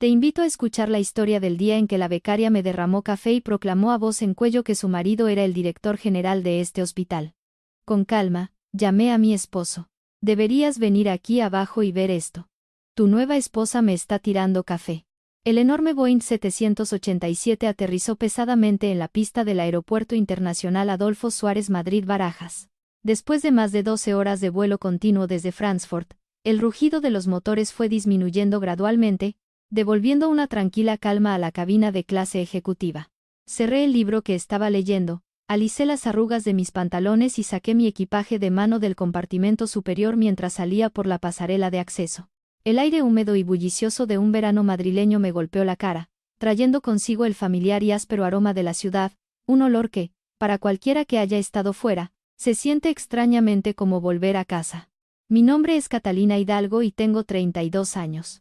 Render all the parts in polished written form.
Te invito a escuchar la historia del día en que la becaria me derramó café y proclamó a voz en cuello que su marido era el director general de este hospital. Con calma, llamé a mi esposo. Deberías venir aquí abajo y ver esto. Tu nueva esposa me está tirando café. El enorme Boeing 787 aterrizó pesadamente en la pista del Aeropuerto Internacional Adolfo Suárez Madrid-Barajas. Después de más de 12 horas de vuelo continuo desde Frankfurt, el rugido de los motores fue disminuyendo gradualmente, devolviendo una tranquila calma a la cabina de clase ejecutiva. Cerré el libro que estaba leyendo, alicé las arrugas de mis pantalones y saqué mi equipaje de mano del compartimento superior mientras salía por la pasarela de acceso. El aire húmedo y bullicioso de un verano madrileño me golpeó la cara, trayendo consigo el familiar y áspero aroma de la ciudad, un olor que, para cualquiera que haya estado fuera, se siente extrañamente como volver a casa. Mi nombre es Catalina Hidalgo y tengo 32 años.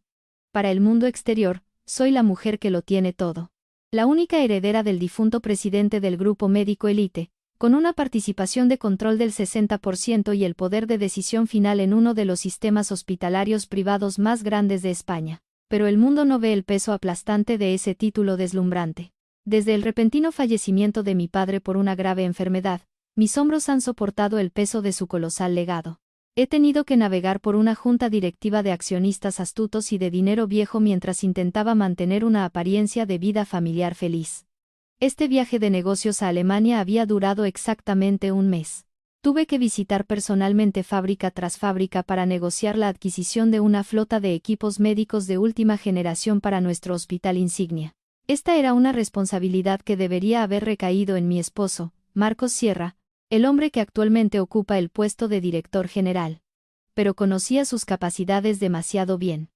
Para el mundo exterior, soy la mujer que lo tiene todo. La única heredera del difunto presidente del grupo médico Elite, con una participación de control del 60% y el poder de decisión final en uno de los sistemas hospitalarios privados más grandes de España. Pero el mundo no ve el peso aplastante de ese título deslumbrante. Desde el repentino fallecimiento de mi padre por una grave enfermedad, mis hombros han soportado el peso de su colosal legado. He tenido que navegar por una junta directiva de accionistas astutos y de dinero viejo mientras intentaba mantener una apariencia de vida familiar feliz. Este viaje de negocios a Alemania había durado exactamente un mes. Tuve que visitar personalmente fábrica tras fábrica para negociar la adquisición de una flota de equipos médicos de última generación para nuestro hospital insignia. Esta era una responsabilidad que debería haber recaído en mi esposo, Marcos Sierra, el hombre que actualmente ocupa el puesto de director general. Pero conocía sus capacidades demasiado bien.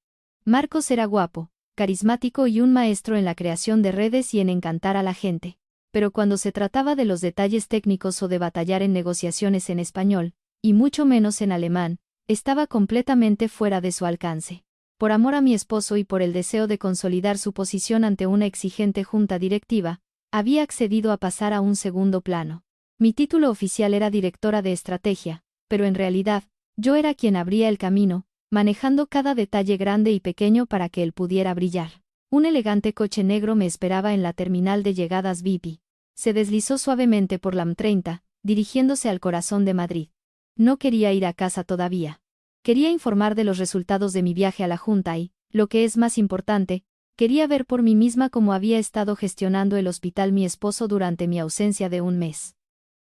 Marcos era guapo, carismático y un maestro en la creación de redes y en encantar a la gente. Pero cuando se trataba de los detalles técnicos o de batallar en negociaciones en español, y mucho menos en alemán, estaba completamente fuera de su alcance. Por amor a mi esposo y por el deseo de consolidar su posición ante una exigente junta directiva, había accedido a pasar a un segundo plano. Mi título oficial era directora de estrategia, pero en realidad, yo era quien abría el camino, manejando cada detalle grande y pequeño para que él pudiera brillar. Un elegante coche negro me esperaba en la terminal de llegadas VIP. Se deslizó suavemente por la M30, dirigiéndose al corazón de Madrid. No quería ir a casa todavía. Quería informar de los resultados de mi viaje a la Junta y, lo que es más importante, quería ver por mí misma cómo había estado gestionando el hospital mi esposo durante mi ausencia de un mes.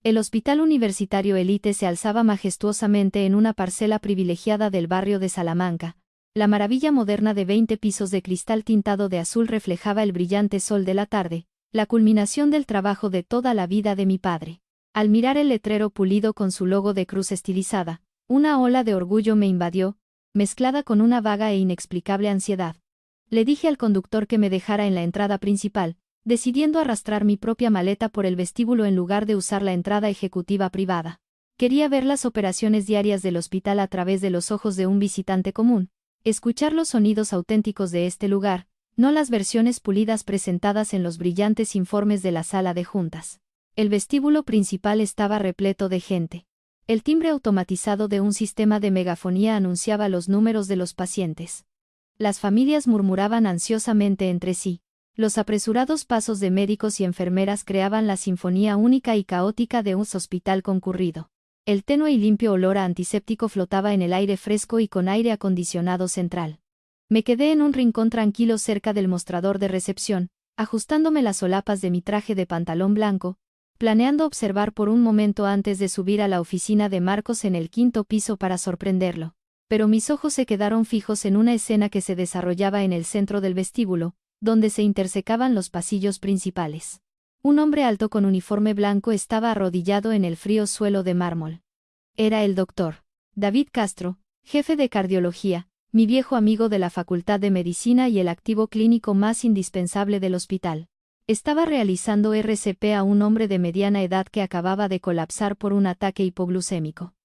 El Hospital Universitario Elite se alzaba majestuosamente en una parcela privilegiada del barrio de Salamanca. La maravilla moderna de 20 pisos de cristal tintado de azul reflejaba el brillante sol de la tarde, la culminación del trabajo de toda la vida de mi padre. Al mirar el letrero pulido con su logo de cruz estilizada, una ola de orgullo me invadió, mezclada con una vaga e inexplicable ansiedad. Le dije al conductor que me dejara en la entrada principal, decidiendo arrastrar mi propia maleta por el vestíbulo en lugar de usar la entrada ejecutiva privada. Quería ver las operaciones diarias del hospital a través de los ojos de un visitante común, escuchar los sonidos auténticos de este lugar, no las versiones pulidas presentadas en los brillantes informes de la sala de juntas. El vestíbulo principal estaba repleto de gente. El timbre automatizado de un sistema de megafonía anunciaba los números de los pacientes. Las familias murmuraban ansiosamente entre sí. Los apresurados pasos de médicos y enfermeras creaban la sinfonía única y caótica de un hospital concurrido. El tenue y limpio olor a antiséptico flotaba en el aire fresco y con aire acondicionado central. Me quedé en un rincón tranquilo cerca del mostrador de recepción, ajustándome las solapas de mi traje de pantalón blanco, planeando observar por un momento antes de subir a la oficina de Marcos en el 5º piso para sorprenderlo. Pero mis ojos se quedaron fijos en una escena que se desarrollaba en el centro del vestíbulo, donde se intersecaban los pasillos principales. Un hombre alto con uniforme blanco estaba arrodillado en el frío suelo de mármol. Era el doctor David Castro, jefe de cardiología, mi viejo amigo de la Facultad de Medicina y el activo clínico más indispensable del hospital. Estaba realizando RCP a un hombre de mediana edad que acababa de colapsar por un ataque hipoglucémico.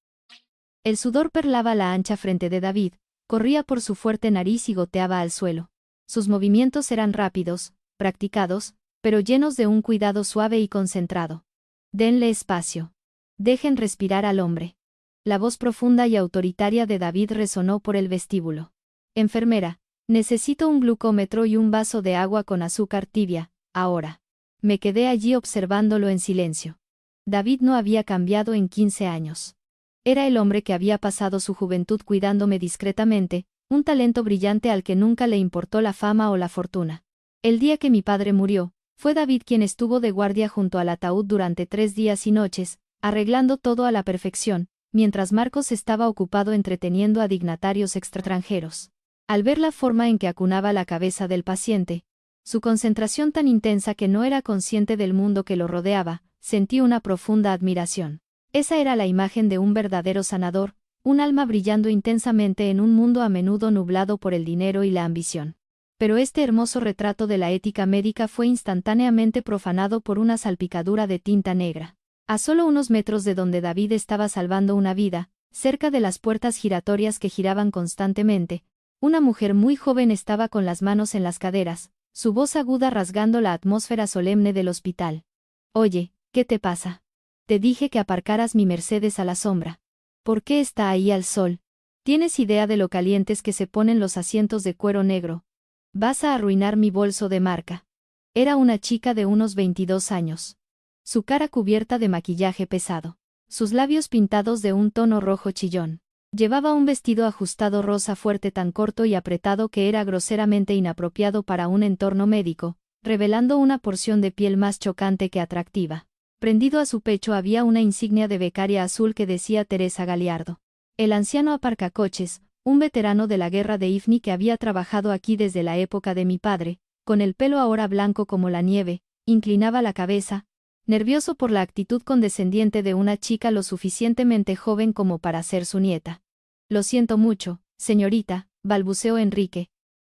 El sudor perlaba la ancha frente de David, corría por su fuerte nariz y goteaba al suelo. Sus movimientos eran rápidos, practicados, pero llenos de un cuidado suave y concentrado. Denle espacio. Dejen respirar al hombre. La voz profunda y autoritaria de David resonó por el vestíbulo. Enfermera, Necesito un glucómetro y un vaso de agua con azúcar tibia, ahora. Me quedé allí observándolo en silencio. David no había cambiado en 15 años. Era el hombre que había pasado su juventud cuidándome discretamente, un talento brillante al que nunca le importó la fama o la fortuna. El día que mi padre murió, fue David quien estuvo de guardia junto al ataúd durante 3 días y noches, arreglando todo a la perfección, mientras Marcos estaba ocupado entreteniendo a dignatarios extranjeros. Al ver la forma en que acunaba la cabeza del paciente, su concentración tan intensa que no era consciente del mundo que lo rodeaba, sentí una profunda admiración. Esa era la imagen de un verdadero sanador, un alma brillando intensamente en un mundo a menudo nublado por el dinero y la ambición. Pero este hermoso retrato de la ética médica fue instantáneamente profanado por una salpicadura de tinta negra. A solo unos metros de donde David estaba salvando una vida, cerca de las puertas giratorias que giraban constantemente, una mujer muy joven estaba con las manos en las caderas, su voz aguda rasgando la atmósfera solemne del hospital. «Oye, ¿qué te pasa? Te dije que aparcaras mi Mercedes a la sombra. ¿Por qué está ahí al sol? ¿Tienes idea de lo calientes que se ponen los asientos de cuero negro? Vas a arruinar mi bolso de marca». Era una chica de unos 22 años. Su cara cubierta de maquillaje pesado. Sus labios pintados de un tono rojo chillón. Llevaba un vestido ajustado rosa fuerte tan corto y apretado que era groseramente inapropiado para un entorno médico, revelando una porción de piel más chocante que atractiva. Prendido a su pecho había una insignia de becaria azul que decía Teresa Galiardo. El anciano aparcacoches, un veterano de la guerra de Ifni que había trabajado aquí desde la época de mi padre, con el pelo ahora blanco como la nieve, inclinaba la cabeza, nervioso por la actitud condescendiente de una chica lo suficientemente joven como para ser su nieta. «Lo siento mucho, señorita», balbuceó Enrique.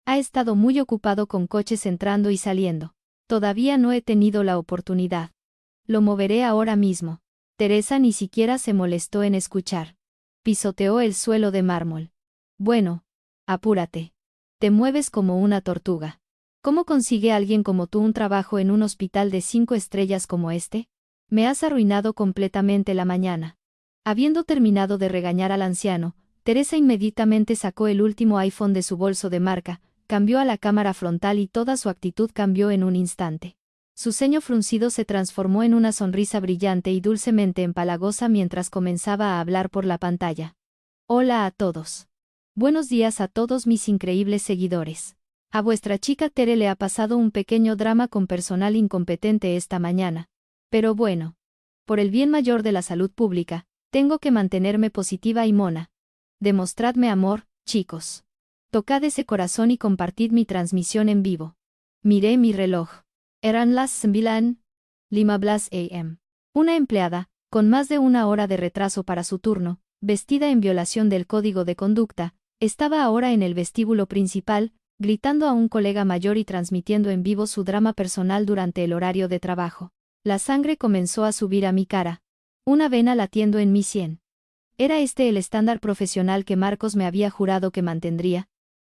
«Ha estado muy ocupado con coches entrando y saliendo. Todavía no he tenido la oportunidad. Lo moveré ahora mismo». Teresa ni siquiera se molestó en escuchar. Pisoteó el suelo de mármol. «Bueno, apúrate. Te mueves como una tortuga. ¿Cómo consigue alguien como tú un trabajo en un hospital de 5 estrellas como este? Me has arruinado completamente la mañana». Habiendo terminado de regañar al anciano, Teresa inmediatamente sacó el último iPhone de su bolso de marca, cambió a la cámara frontal y toda su actitud cambió en un instante. Su ceño fruncido se transformó en una sonrisa brillante y dulcemente empalagosa mientras comenzaba a hablar por la pantalla. «Hola a todos. Buenos días a todos mis increíbles seguidores. A vuestra chica Tere le ha pasado un pequeño drama con personal incompetente esta mañana. Pero bueno. Por el bien mayor de la salud pública, tengo que mantenerme positiva y mona. Demostradme amor, chicos. Tocad ese corazón y compartid mi transmisión en vivo». Miré mi reloj. Eran las 9:00 a.m. Una empleada, con más de 1 hora de retraso para su turno, vestida en violación del código de conducta, estaba ahora en el vestíbulo principal, gritando a un colega mayor y transmitiendo en vivo su drama personal durante el horario de trabajo. La sangre comenzó a subir a mi cara. Una vena latiendo en mi sien. ¿Era este el estándar profesional que Marcos me había jurado que mantendría?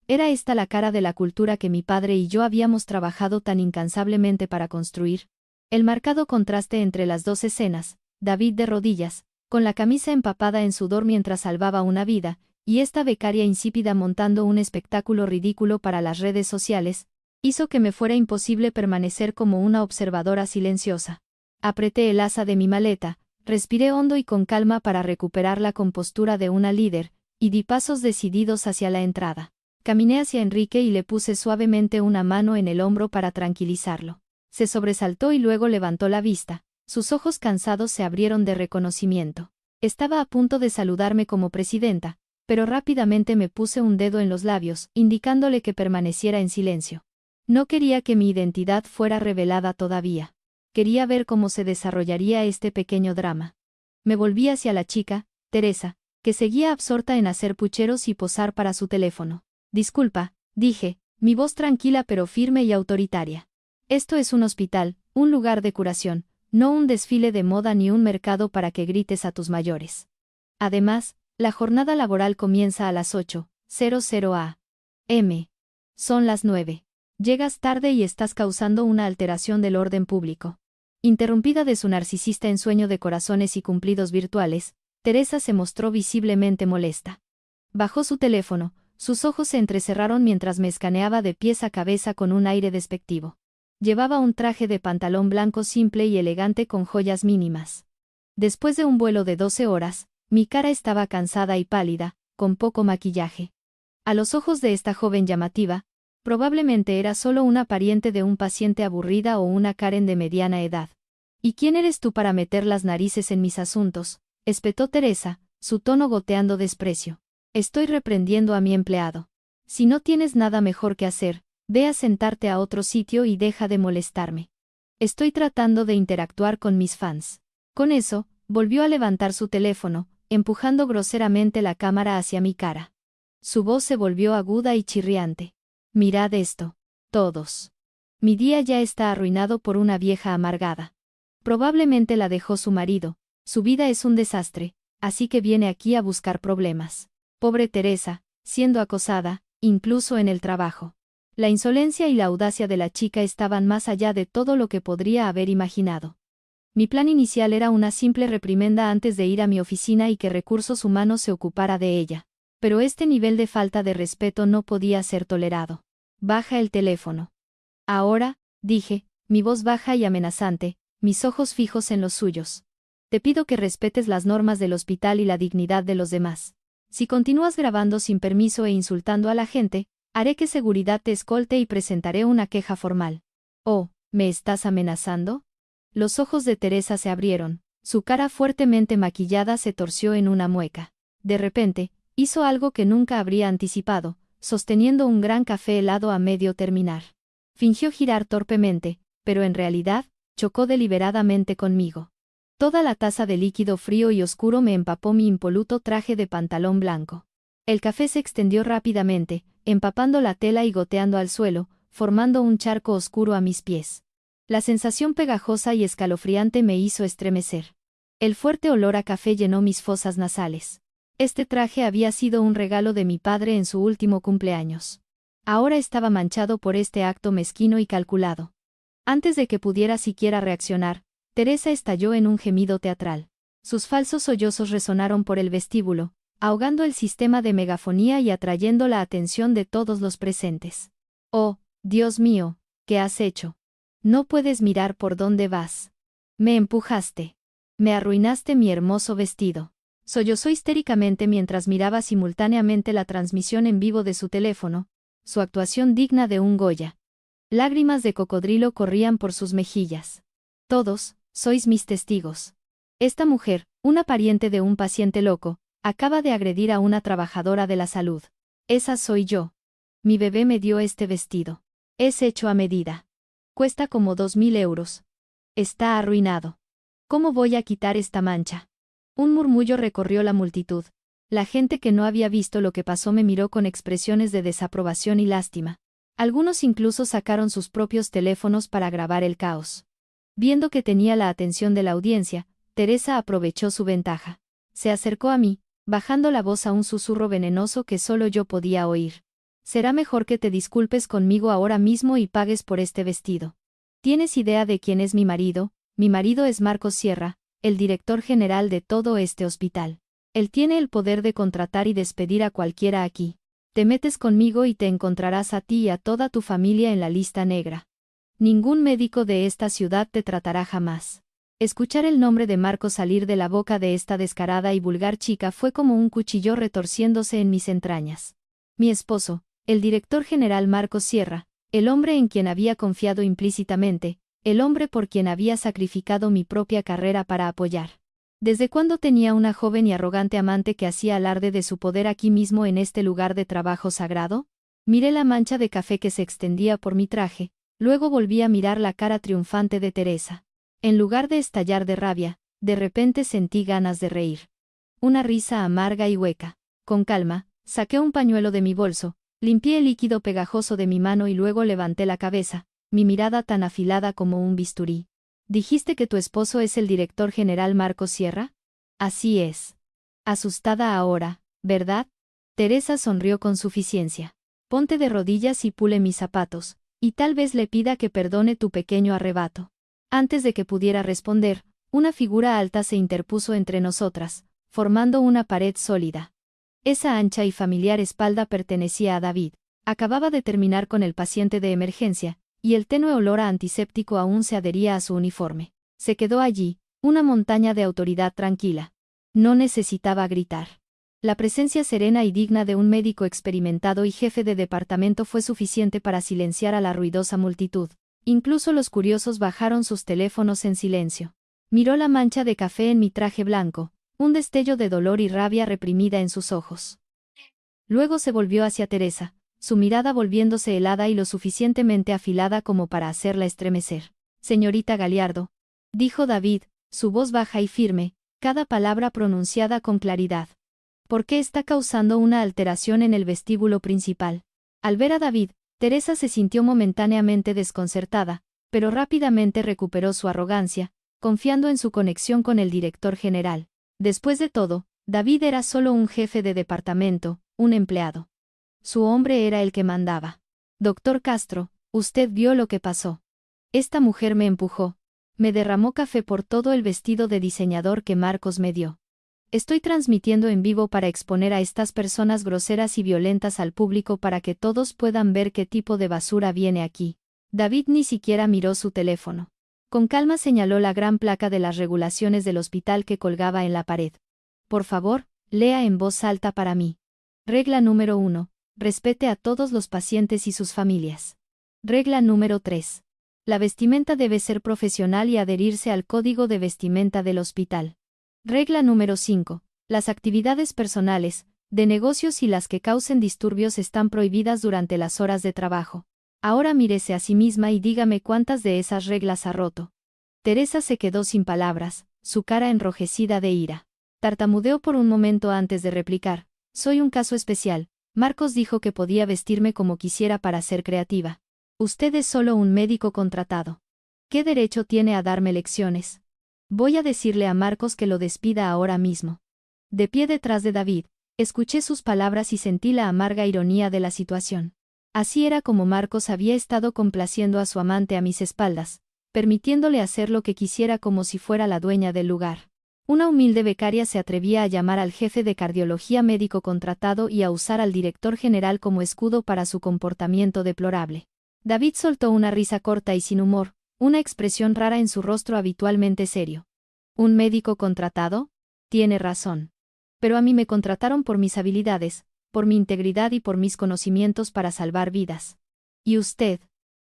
¿Era esta la cara de la cultura que mi padre y yo habíamos trabajado tan incansablemente para construir? El marcado contraste entre las dos escenas, David de rodillas, con la camisa empapada en sudor mientras salvaba una vida, y esta becaria insípida montando un espectáculo ridículo para las redes sociales, hizo que me fuera imposible permanecer como una observadora silenciosa. Apreté el asa de mi maleta, respiré hondo y con calma para recuperar la compostura de una líder, y di pasos decididos hacia la entrada. Caminé hacia Enrique y le puse suavemente una mano en el hombro para tranquilizarlo. Se sobresaltó y luego levantó la vista. Sus ojos cansados se abrieron de reconocimiento. Estaba a punto de saludarme como presidenta, pero rápidamente me puse un dedo en los labios, indicándole que permaneciera en silencio. No quería que mi identidad fuera revelada todavía. Quería ver cómo se desarrollaría este pequeño drama. Me volví hacia la chica, Teresa, que seguía absorta en hacer pucheros y posar para su teléfono. «Disculpa», dije, mi voz tranquila pero firme y autoritaria. «Esto es un hospital, un lugar de curación, no un desfile de moda ni un mercado para que grites a tus mayores. Además, la jornada laboral comienza a las 8:00 a.m. Son las 9. Llegas tarde y estás causando una alteración del orden público». Interrumpida de su narcisista ensueño de corazones y cumplidos virtuales, Teresa se mostró visiblemente molesta. Bajó su teléfono, Sus ojos se entrecerraron mientras me escaneaba de pies a cabeza con un aire despectivo. Llevaba un traje de pantalón blanco simple y elegante con joyas mínimas. Después de un vuelo de 12 horas, mi cara estaba cansada y pálida, con poco maquillaje. A los ojos de esta joven llamativa, probablemente era solo una pariente de un paciente aburrida o una Karen de mediana edad. ¿Y quién eres tú para meter las narices en mis asuntos?, espetó Teresa, su tono goteando desprecio. Estoy reprendiendo a mi empleado. Si no tienes nada mejor que hacer, ve a sentarte a otro sitio y deja de molestarme. Estoy tratando de interactuar con mis fans. Con eso, volvió a levantar su teléfono, empujando groseramente la cámara hacia mi cara. Su voz se volvió aguda y chirriante. Mirad esto. Todos. Mi día ya está arruinado por una vieja amargada. Probablemente la dejó su marido. Su vida es un desastre, así que viene aquí a buscar problemas. Pobre Teresa, siendo acosada, incluso en el trabajo. La insolencia y la audacia de la chica estaban más allá de todo lo que podría haber imaginado. Mi plan inicial era una simple reprimenda antes de ir a mi oficina y que Recursos Humanos se ocupara de ella. Pero este nivel de falta de respeto no podía ser tolerado. Baja el teléfono. Ahora, dije, mi voz baja y amenazante, mis ojos fijos en los suyos. Te pido que respetes las normas del hospital y la dignidad de los demás. Si continúas grabando sin permiso e insultando a la gente, haré que seguridad te escolte y presentaré una queja formal. Oh, ¿me estás amenazando? Los ojos de Teresa se abrieron, su cara fuertemente maquillada se torció en una mueca. De repente, hizo algo que nunca habría anticipado, sosteniendo un gran café helado a medio terminar. Fingió girar torpemente, pero en realidad, chocó deliberadamente conmigo. Toda la taza de líquido frío y oscuro me empapó mi impoluto traje de pantalón blanco. El café se extendió rápidamente, empapando la tela y goteando al suelo, formando un charco oscuro a mis pies. La sensación pegajosa y escalofriante me hizo estremecer. El fuerte olor a café llenó mis fosas nasales. Este traje había sido un regalo de mi padre en su último cumpleaños. Ahora estaba manchado por este acto mezquino y calculado. Antes de que pudiera siquiera reaccionar, Teresa estalló en un gemido teatral. Sus falsos sollozos resonaron por el vestíbulo, ahogando el sistema de megafonía y atrayendo la atención de todos los presentes. Oh, Dios mío, ¿qué has hecho? No puedes mirar por dónde vas. Me empujaste. Me arruinaste mi hermoso vestido. Sollozó histéricamente mientras miraba simultáneamente la transmisión en vivo de su teléfono, su actuación digna de un Goya. Lágrimas de cocodrilo corrían por sus mejillas. Todos, sois mis testigos. Esta mujer, una pariente de un paciente loco, acaba de agredir a una trabajadora de la salud. Esa soy yo. Mi bebé me dio este vestido. Es hecho a medida. Cuesta como 2.000 euros. Está arruinado. ¿Cómo voy a quitar esta mancha? Un murmullo recorrió la multitud. La gente que no había visto lo que pasó me miró con expresiones de desaprobación y lástima. Algunos incluso sacaron sus propios teléfonos para grabar el caos. Viendo que tenía la atención de la audiencia, Teresa aprovechó su ventaja. Se acercó a mí, bajando la voz a un susurro venenoso que solo yo podía oír. Será mejor que te disculpes conmigo ahora mismo y pagues por este vestido. ¿Tienes idea de quién es mi marido? Mi marido es Marcos Sierra, el director general de todo este hospital. Él tiene el poder de contratar y despedir a cualquiera aquí. Te metes conmigo y te encontrarás a ti y a toda tu familia en la lista negra. Ningún médico de esta ciudad te tratará jamás. Escuchar el nombre de Marcos salir de la boca de esta descarada y vulgar chica fue como un cuchillo retorciéndose en mis entrañas. Mi esposo, el director general Marcos Sierra, el hombre en quien había confiado implícitamente, el hombre por quien había sacrificado mi propia carrera para apoyar. ¿Desde cuándo tenía una joven y arrogante amante que hacía alarde de su poder aquí mismo en este lugar de trabajo sagrado? Miré la mancha de café que se extendía por mi traje, luego volví a mirar la cara triunfante de Teresa. En lugar de estallar de rabia, de repente sentí ganas de reír. Una risa amarga y hueca. Con calma, saqué un pañuelo de mi bolso, limpié el líquido pegajoso de mi mano y luego levanté la cabeza, mi mirada tan afilada como un bisturí. ¿Dijiste que tu esposo es el director general Marcos Sierra? Así es. Asustada ahora, ¿verdad? Teresa sonrió con suficiencia. Ponte de rodillas y pule mis zapatos, y tal vez le pida que perdone tu pequeño arrebato. Antes de que pudiera responder, una figura alta se interpuso entre nosotras, formando una pared sólida. Esa ancha y familiar espalda pertenecía a David. Acababa de terminar con el paciente de emergencia, y el tenue olor a antiséptico aún se adhería a su uniforme. Se quedó allí, una montaña de autoridad tranquila. No necesitaba gritar. La presencia serena y digna de un médico experimentado y jefe de departamento fue suficiente para silenciar a la ruidosa multitud. Incluso los curiosos bajaron sus teléfonos en silencio. Miró la mancha de café en mi traje blanco, un destello de dolor y rabia reprimida en sus ojos. Luego se volvió hacia Teresa, su mirada volviéndose helada y lo suficientemente afilada como para hacerla estremecer. Señorita Galiardo, dijo David, su voz baja y firme, cada palabra pronunciada con claridad. ¿Por qué está causando una alteración en el vestíbulo principal? Al ver a David, Teresa se sintió momentáneamente desconcertada, pero rápidamente recuperó su arrogancia, confiando en su conexión con el director general. Después de todo, David era solo un jefe de departamento, un empleado. Su hombre era el que mandaba. Doctor Castro, usted vio lo que pasó. Esta mujer me empujó. Me derramó café por todo el vestido de diseñador que Marcos me dio. Estoy transmitiendo en vivo para exponer a estas personas groseras y violentas al público para que todos puedan ver qué tipo de basura viene aquí. David ni siquiera miró su teléfono. Con calma señaló la gran placa de las regulaciones del hospital que colgaba en la pared. Por favor, lea en voz alta para mí. Regla número 1. Respete a todos los pacientes y sus familias. Regla número 3. La vestimenta debe ser profesional y adherirse al código de vestimenta del hospital. Regla número 5. Las actividades personales, de negocios y las que causen disturbios están prohibidas durante las horas de trabajo. Ahora mírese a sí misma y dígame cuántas de esas reglas ha roto. Teresa se quedó sin palabras, su cara enrojecida de ira. Tartamudeó por un momento antes de replicar. Soy un caso especial. Marcos dijo que podía vestirme como quisiera para ser creativa. Usted es solo un médico contratado. ¿Qué derecho tiene a darme lecciones? Voy a decirle a Marcos que lo despida ahora mismo. De pie detrás de David, escuché sus palabras y sentí la amarga ironía de la situación. Así era como Marcos había estado complaciendo a su amante a mis espaldas, permitiéndole hacer lo que quisiera como si fuera la dueña del lugar. Una humilde becaria se atrevía a llamar al jefe de cardiología médico contratado y a usar al director general como escudo para su comportamiento deplorable. David soltó una risa corta y sin humor, una expresión rara en su rostro habitualmente serio. ¿Un médico contratado? Tiene razón. Pero a mí me contrataron por mis habilidades, por mi integridad y por mis conocimientos para salvar vidas. ¿Y usted?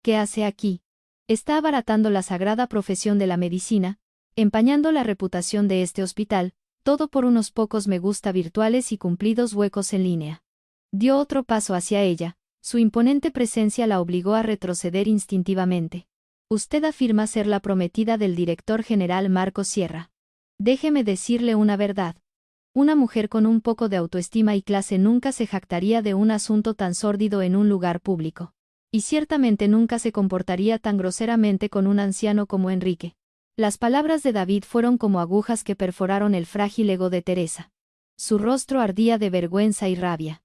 ¿Qué hace aquí? Está abaratando la sagrada profesión de la medicina, empañando la reputación de este hospital, todo por unos pocos me gusta virtuales y cumplidos huecos en línea. Dio otro paso hacia ella, su imponente presencia la obligó a retroceder instintivamente. Usted afirma ser la prometida del director general Marcos Sierra. Déjeme decirle una verdad. Una mujer con un poco de autoestima y clase nunca se jactaría de un asunto tan sórdido en un lugar público. Y ciertamente nunca se comportaría tan groseramente con un anciano como Enrique. Las palabras de David fueron como agujas que perforaron el frágil ego de Teresa. Su rostro ardía de vergüenza y rabia.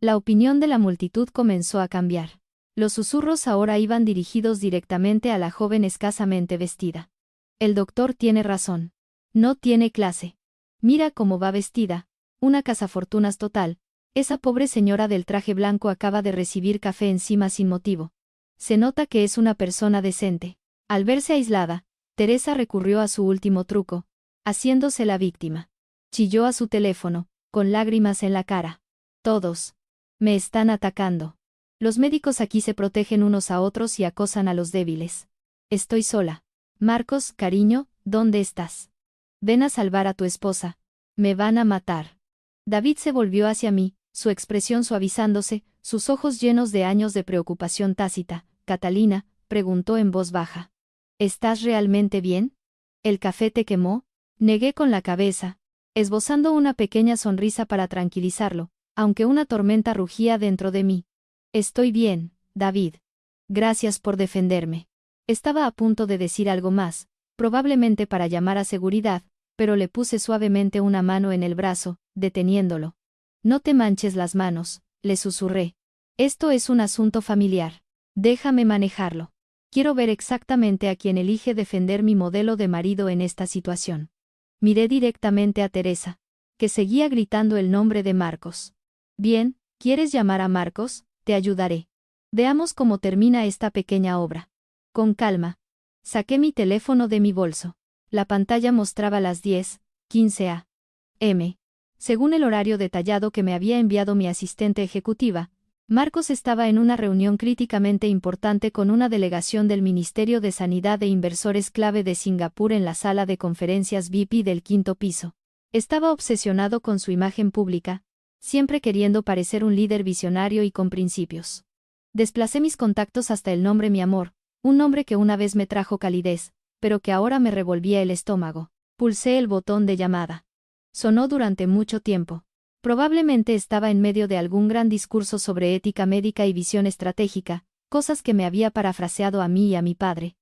La opinión de la multitud comenzó a cambiar. Los susurros ahora iban dirigidos directamente a la joven escasamente vestida. El doctor tiene razón. No tiene clase. Mira cómo va vestida, una cazafortunas total. Esa pobre señora del traje blanco acaba de recibir café encima sin motivo. Se nota que es una persona decente. Al verse aislada, Teresa recurrió a su último truco, haciéndose la víctima. Chilló a su teléfono, con lágrimas en la cara. Todos. Me están atacando. Los médicos aquí se protegen unos a otros y acosan a los débiles. Estoy sola. Marcos, cariño, ¿dónde estás? Ven a salvar a tu esposa. Me van a matar. David se volvió hacia mí, su expresión suavizándose, sus ojos llenos de años de preocupación tácita. Catalina, preguntó en voz baja. ¿Estás realmente bien? ¿El café te quemó? Negué con la cabeza, esbozando una pequeña sonrisa para tranquilizarlo, aunque una tormenta rugía dentro de mí. Estoy bien, David. Gracias por defenderme. Estaba a punto de decir algo más, probablemente para llamar a seguridad, pero le puse suavemente una mano en el brazo, deteniéndolo. No te manches las manos, le susurré. Esto es un asunto familiar. Déjame manejarlo. Quiero ver exactamente a quién elige defender mi modelo de marido en esta situación. Miré directamente a Teresa. que seguía gritando el nombre de Marcos. Bien, ¿quieres llamar a Marcos? Te ayudaré. Veamos cómo termina esta pequeña obra. Con calma. Saqué mi teléfono de mi bolso. La pantalla mostraba las 10:15 a.m. Según el horario detallado que me había enviado mi asistente ejecutiva, Marcos estaba en una reunión críticamente importante con una delegación del Ministerio de Sanidad e inversores clave de Singapur en la sala de conferencias VIP del 5º piso. Estaba obsesionado con su imagen pública, siempre queriendo parecer un líder visionario y con principios. Desplacé mis contactos hasta el nombre Mi Amor, un nombre que una vez me trajo calidez, pero que ahora me revolvía el estómago. Pulsé el botón de llamada. Sonó durante mucho tiempo. Probablemente estaba en medio de algún gran discurso sobre ética médica y visión estratégica, cosas que me había parafraseado a mí y a mi padre.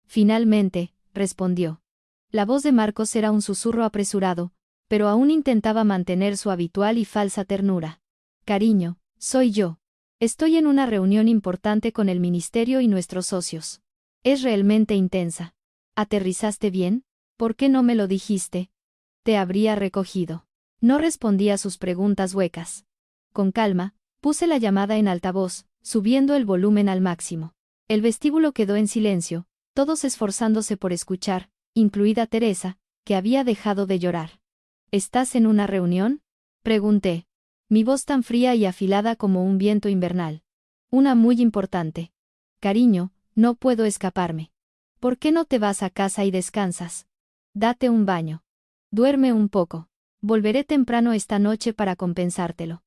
Finalmente, respondió. La voz de Marcos era un susurro apresurado, pero aún intentaba mantener su habitual y falsa ternura. Cariño, soy yo. Estoy en una reunión importante con el ministerio y nuestros socios. Es realmente intensa. ¿Aterrizaste bien? ¿Por qué no me lo dijiste? Te habría recogido. No respondí a sus preguntas huecas. Con calma, puse la llamada en altavoz, subiendo el volumen al máximo. El vestíbulo quedó en silencio, todos esforzándose por escuchar, incluida Teresa, que había dejado de llorar. ¿Estás en una reunión? Pregunté. Mi voz tan fría y afilada como un viento invernal. Una muy importante. Cariño, no puedo escaparme. ¿Por qué no te vas a casa y descansas? Date un baño. Duerme un poco. Volveré temprano esta noche para compensártelo.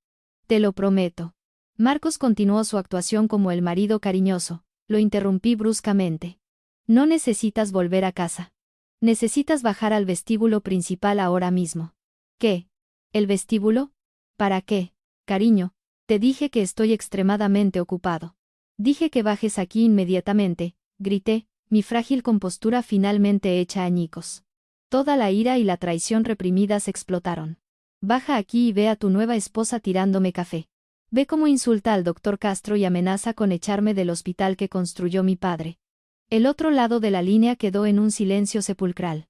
Te lo prometo. Marcos continuó su actuación como el marido cariñoso. Lo interrumpí bruscamente. No necesitas volver a casa. Necesitas bajar al vestíbulo principal ahora mismo. ¿Qué? ¿El vestíbulo? ¿Para qué? Cariño, te dije que estoy extremadamente ocupado. Dije que bajes aquí inmediatamente, grité, mi frágil compostura finalmente hecha añicos. Toda la ira y la traición reprimidas explotaron. Baja aquí y ve a tu nueva esposa tirándome café. Ve cómo insulta al doctor Castro y amenaza con echarme del hospital que construyó mi padre. El otro lado de la línea quedó en un silencio sepulcral.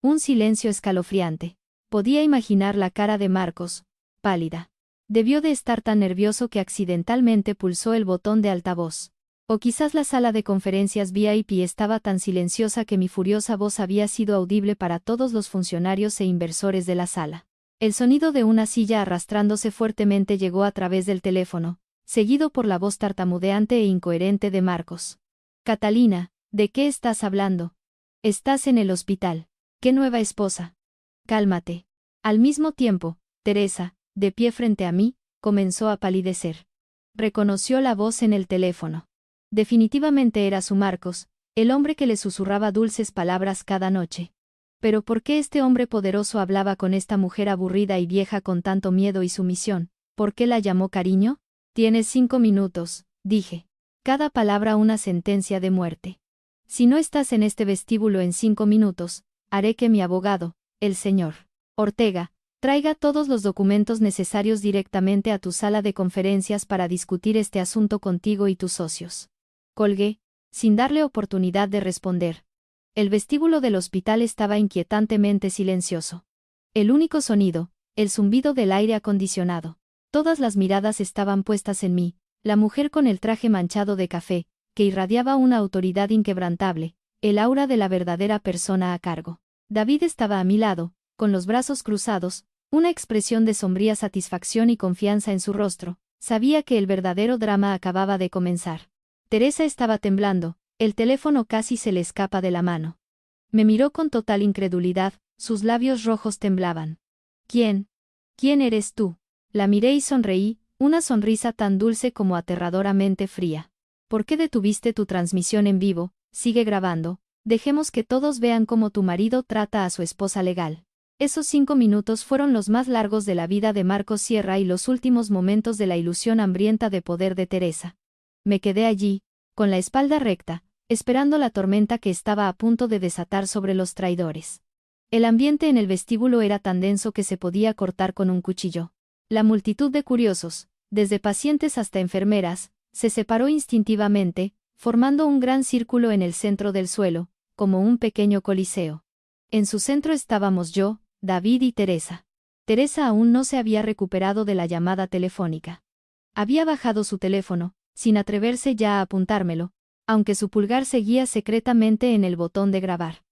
Un silencio escalofriante. Podía imaginar la cara de Marcos, pálida. Debió de estar tan nervioso que accidentalmente pulsó el botón de altavoz. O quizás la sala de conferencias VIP estaba tan silenciosa que mi furiosa voz había sido audible para todos los funcionarios e inversores de la sala. El sonido de una silla arrastrándose fuertemente llegó a través del teléfono, seguido por la voz tartamudeante e incoherente de Marcos. Catalina, ¿de qué estás hablando? Estás en el hospital. ¿Qué nueva esposa? Cálmate. Al mismo tiempo, Teresa, de pie frente a mí, comenzó a palidecer. Reconoció la voz en el teléfono. Definitivamente era su Marcos, el hombre que le susurraba dulces palabras cada noche. Pero ¿por qué este hombre poderoso hablaba con esta mujer aburrida y vieja con tanto miedo y sumisión? ¿Por qué la llamó cariño? Tienes 5 minutos, dije. Cada palabra una sentencia de muerte. Si no estás en este vestíbulo en 5 minutos, haré que mi abogado, el señor Ortega, traiga todos los documentos necesarios directamente a tu sala de conferencias para discutir este asunto contigo y tus socios. Colgué, sin darle oportunidad de responder. El vestíbulo del hospital estaba inquietantemente silencioso. El único sonido, el zumbido del aire acondicionado. Todas las miradas estaban puestas en mí, la mujer con el traje manchado de café, que irradiaba una autoridad inquebrantable, el aura de la verdadera persona a cargo. David estaba a mi lado, con los brazos cruzados, una expresión de sombría satisfacción y confianza en su rostro. Sabía que el verdadero drama acababa de comenzar. Teresa estaba temblando, el teléfono casi se le escapa de la mano. Me miró con total incredulidad, sus labios rojos temblaban. ¿Quién? ¿Quién eres tú? La miré y sonreí, una sonrisa tan dulce como aterradoramente fría. ¿Por qué detuviste tu transmisión en vivo? Sigue grabando, dejemos que todos vean cómo tu marido trata a su esposa legal. Esos 5 minutos fueron los más largos de la vida de Marcos Sierra y los últimos momentos de la ilusión hambrienta de poder de Teresa. Me quedé allí, con la espalda recta, esperando la tormenta que estaba a punto de desatar sobre los traidores. El ambiente en el vestíbulo era tan denso que se podía cortar con un cuchillo. La multitud de curiosos, desde pacientes hasta enfermeras, se separó instintivamente, formando un gran círculo en el centro del suelo, como un pequeño coliseo. En su centro estábamos yo, David y Teresa. Teresa aún no se había recuperado de la llamada telefónica. Había bajado su teléfono, sin atreverse ya a apuntármelo, aunque su pulgar seguía secretamente en el botón de grabar.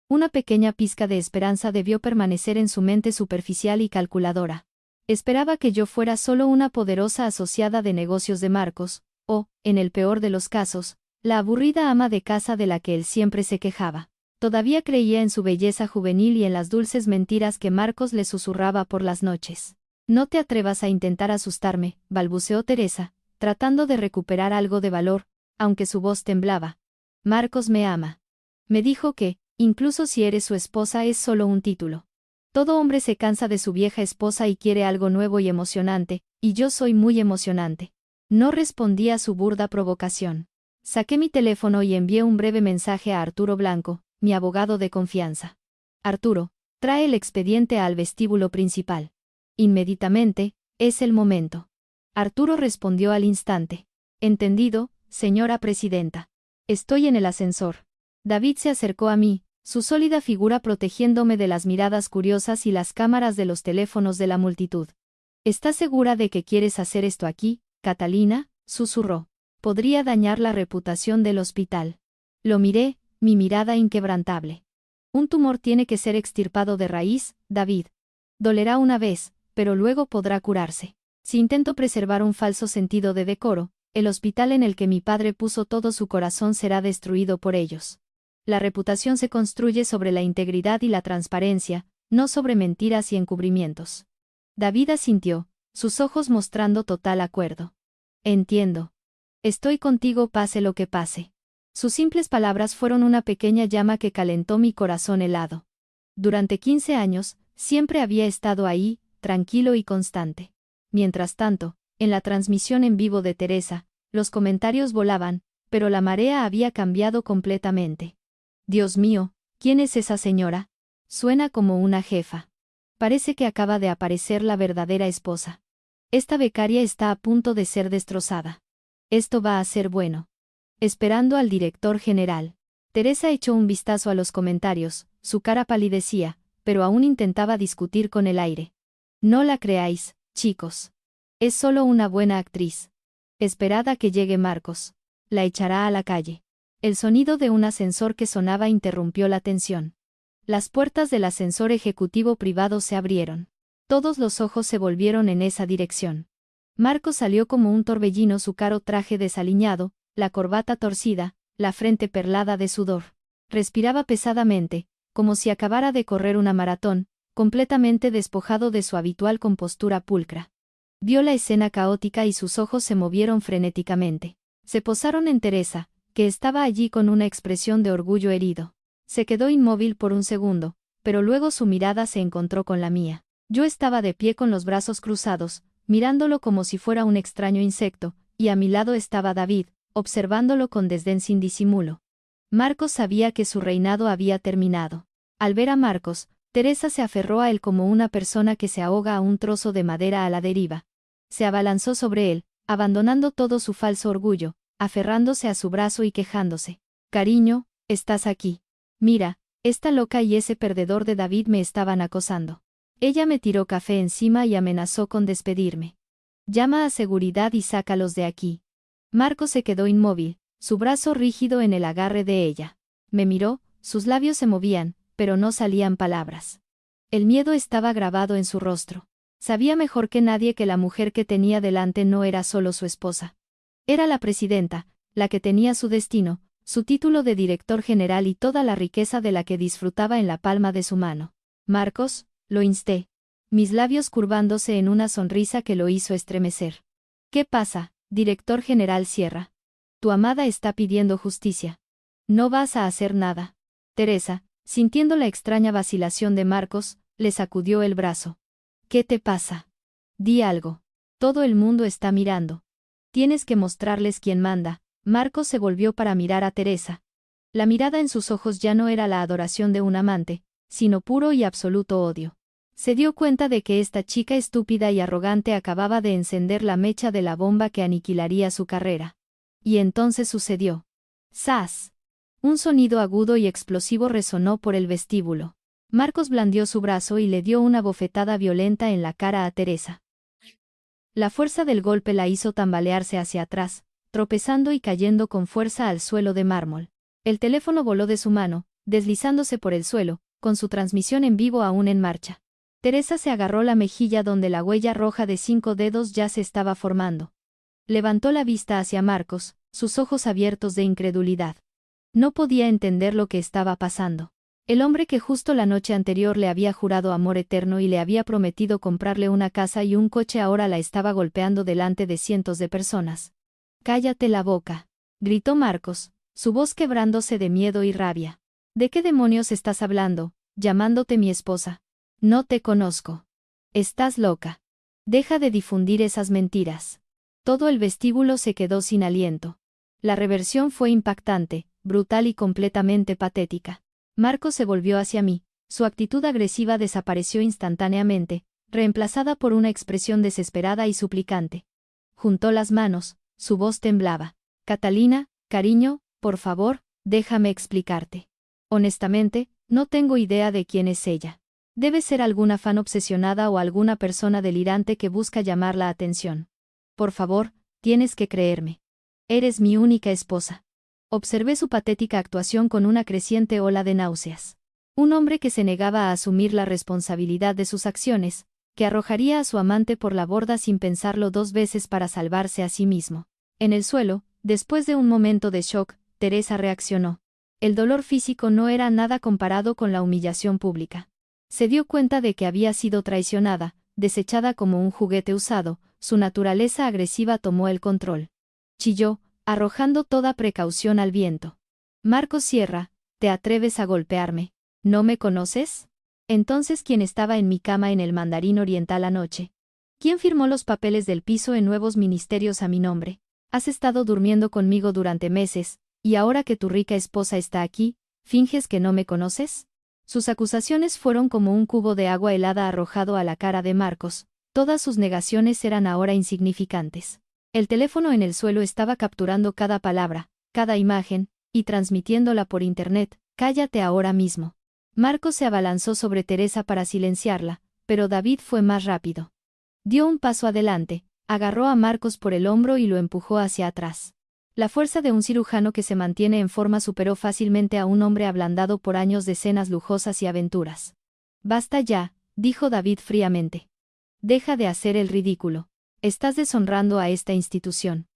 Una pequeña pizca de esperanza debió permanecer en su mente superficial y calculadora. Esperaba que yo fuera solo una poderosa asociada de negocios de Marcos, o, en el peor de los casos, la aburrida ama de casa de la que él siempre se quejaba. Todavía creía en su belleza juvenil y en las dulces mentiras que Marcos le susurraba por las noches. No te atrevas a intentar asustarme, balbuceó Teresa, tratando de recuperar algo de valor, aunque su voz temblaba. Marcos me ama. Me dijo que, incluso si eres su esposa, es solo un título. Todo hombre se cansa de su vieja esposa y quiere algo nuevo y emocionante, y yo soy muy emocionante. No respondí a su burda provocación. Saqué mi teléfono y envié un breve mensaje a Arturo Blanco, mi abogado de confianza. Arturo, trae el expediente al vestíbulo principal. Inmediatamente, es el momento. Arturo respondió al instante. Entendido, señora presidenta. Estoy en el ascensor. David se acercó a mí, su sólida figura protegiéndome de las miradas curiosas y las cámaras de los teléfonos de la multitud. ¿Estás segura de que quieres hacer esto aquí, Catalina?, susurró. Podría dañar la reputación del hospital. Lo miré, mi mirada inquebrantable. Un tumor tiene que ser extirpado de raíz, David. Dolerá una vez, pero luego podrá curarse. Si intento preservar un falso sentido de decoro, el hospital en el que mi padre puso todo su corazón será destruido por ellos. La reputación se construye sobre la integridad y la transparencia, no sobre mentiras y encubrimientos. David asintió, sus ojos mostrando total acuerdo. Entiendo. Estoy contigo pase lo que pase. Sus simples palabras fueron una pequeña llama que calentó mi corazón helado. Durante 15 años, siempre había estado ahí, tranquilo y constante. Mientras tanto, en la transmisión en vivo de Teresa, los comentarios volaban, pero la marea había cambiado completamente. Dios mío, ¿quién es esa señora? Suena como una jefa. Parece que acaba de aparecer la verdadera esposa. Esta becaria está a punto de ser destrozada. Esto va a ser bueno. Esperando al director general. Teresa echó un vistazo a los comentarios, su cara palidecía, pero aún intentaba discutir con el aire. No la creáis, chicos. Es solo una buena actriz. Esperad a que llegue Marcos. La echará a la calle. El sonido de un ascensor que sonaba interrumpió la tensión. Las puertas del ascensor ejecutivo privado se abrieron. Todos los ojos se volvieron en esa dirección. Marcos salió como un torbellino, su caro traje desaliñado, la corbata torcida, la frente perlada de sudor. Respiraba pesadamente, como si acabara de correr una maratón, completamente despojado de su habitual compostura pulcra. Vio la escena caótica y sus ojos se movieron frenéticamente. Se posaron en Teresa, que estaba allí con una expresión de orgullo herido. Se quedó inmóvil por un segundo, pero luego su mirada se encontró con la mía. Yo estaba de pie con los brazos cruzados, mirándolo como si fuera un extraño insecto, y a mi lado estaba David, observándolo con desdén sin disimulo. Marcos sabía que su reinado había terminado. Al ver a Marcos, Teresa se aferró a él como una persona que se ahoga a un trozo de madera a la deriva. Se abalanzó sobre él, abandonando todo su falso orgullo, aferrándose a su brazo y quejándose. Cariño, estás aquí. Mira, esta loca y ese perdedor de David me estaban acosando. Ella me tiró café encima y amenazó con despedirme. Llama a seguridad y sácalos de aquí. Marcos se quedó inmóvil, su brazo rígido en el agarre de ella. Me miró, sus labios se movían, pero no salían palabras. El miedo estaba grabado en su rostro. Sabía mejor que nadie que la mujer que tenía delante no era solo su esposa. Era la presidenta, la que tenía su destino, su título de director general y toda la riqueza de la que disfrutaba en la palma de su mano. Marcos, lo insté. Mis labios curvándose en una sonrisa que lo hizo estremecer. ¿Qué pasa, director general Sierra? Tu amada está pidiendo justicia. No vas a hacer nada. Teresa, sintiendo la extraña vacilación de Marcos, le sacudió el brazo. ¿Qué te pasa? Di algo. Todo el mundo está mirando. Tienes que mostrarles quién manda. Marcos se volvió para mirar a Teresa. La mirada en sus ojos ya no era la adoración de un amante, sino puro y absoluto odio. Se dio cuenta de que esta chica estúpida y arrogante acababa de encender la mecha de la bomba que aniquilaría su carrera. Y entonces sucedió. ¡Zas! Un sonido agudo y explosivo resonó por el vestíbulo. Marcos blandió su brazo y le dio una bofetada violenta en la cara a Teresa. La fuerza del golpe la hizo tambalearse hacia atrás, tropezando y cayendo con fuerza al suelo de mármol. El teléfono voló de su mano, deslizándose por el suelo, con su transmisión en vivo aún en marcha. Teresa se agarró la mejilla donde la huella roja de 5 dedos ya se estaba formando. Levantó la vista hacia Marcos, sus ojos abiertos de incredulidad. No podía entender lo que estaba pasando. El hombre que justo la noche anterior le había jurado amor eterno y le había prometido comprarle una casa y un coche ahora la estaba golpeando delante de cientos de personas. «Cállate la boca», gritó Marcos, su voz quebrándose de miedo y rabia. «¿De qué demonios estás hablando, llamándote mi esposa? No te conozco. Estás loca. Deja de difundir esas mentiras». Todo el vestíbulo se quedó sin aliento. La reversión fue impactante, brutal y completamente patética. Marcos se volvió hacia mí, su actitud agresiva desapareció instantáneamente, reemplazada por una expresión desesperada y suplicante. Juntó las manos, su voz temblaba. «Catalina, cariño, por favor, déjame explicarte. Honestamente, no tengo idea de quién es ella. Debe ser alguna fan obsesionada o alguna persona delirante que busca llamar la atención. Por favor, tienes que creerme. Eres mi única esposa». Observé su patética actuación con una creciente ola de náuseas. Un hombre que se negaba a asumir la responsabilidad de sus acciones, que arrojaría a su amante por la borda sin pensarlo 2 veces para salvarse a sí mismo. En el suelo, después de un momento de shock, Teresa reaccionó. El dolor físico no era nada comparado con la humillación pública. Se dio cuenta de que había sido traicionada, desechada como un juguete usado, su naturaleza agresiva tomó el control. Chilló, arrojando toda precaución al viento. «Marcos Sierra, ¿te atreves a golpearme? ¿No me conoces? Entonces, ¿quién estaba en mi cama en el Mandarín Oriental anoche? ¿Quién firmó los papeles del piso en nuevos ministerios a mi nombre? Has estado durmiendo conmigo durante meses, y ahora que tu rica esposa está aquí, ¿finges que no me conoces?» Sus acusaciones fueron como un cubo de agua helada arrojado a la cara de Marcos. Todas sus negaciones eran ahora insignificantes. El teléfono en el suelo estaba capturando cada palabra, cada imagen, y transmitiéndola por internet. «Cállate ahora mismo». Marcos se abalanzó sobre Teresa para silenciarla, pero David fue más rápido. Dio un paso adelante, agarró a Marcos por el hombro y lo empujó hacia atrás. La fuerza de un cirujano que se mantiene en forma superó fácilmente a un hombre ablandado por años de cenas lujosas y aventuras. «Basta ya», dijo David fríamente. «Deja de hacer el ridículo. Estás deshonrando a esta institución».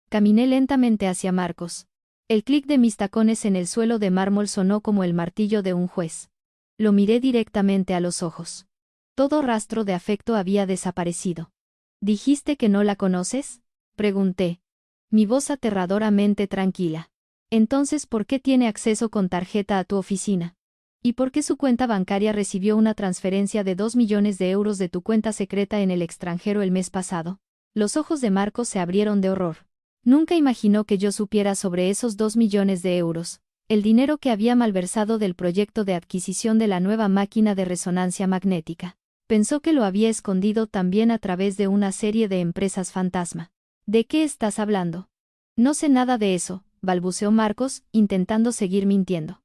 Caminé lentamente hacia Marcos. El clic de mis tacones en el suelo de mármol sonó como el martillo de un juez. Lo miré directamente a los ojos. Todo rastro de afecto había desaparecido. «¿Dijiste que no la conoces?», pregunté. Mi voz aterradoramente tranquila. «Entonces, ¿por qué tiene acceso con tarjeta a tu oficina? ¿Y por qué su cuenta bancaria recibió una transferencia de 2 millones de euros de tu cuenta secreta en el extranjero el mes pasado?» Los ojos de Marcos se abrieron de horror. Nunca imaginó que yo supiera sobre esos 2 millones de euros, el dinero que había malversado del proyecto de adquisición de la nueva máquina de resonancia magnética. Pensó que lo había escondido también a través de una serie de empresas fantasma. «¿De qué estás hablando?» «No sé nada de eso», balbuceó Marcos, intentando seguir mintiendo.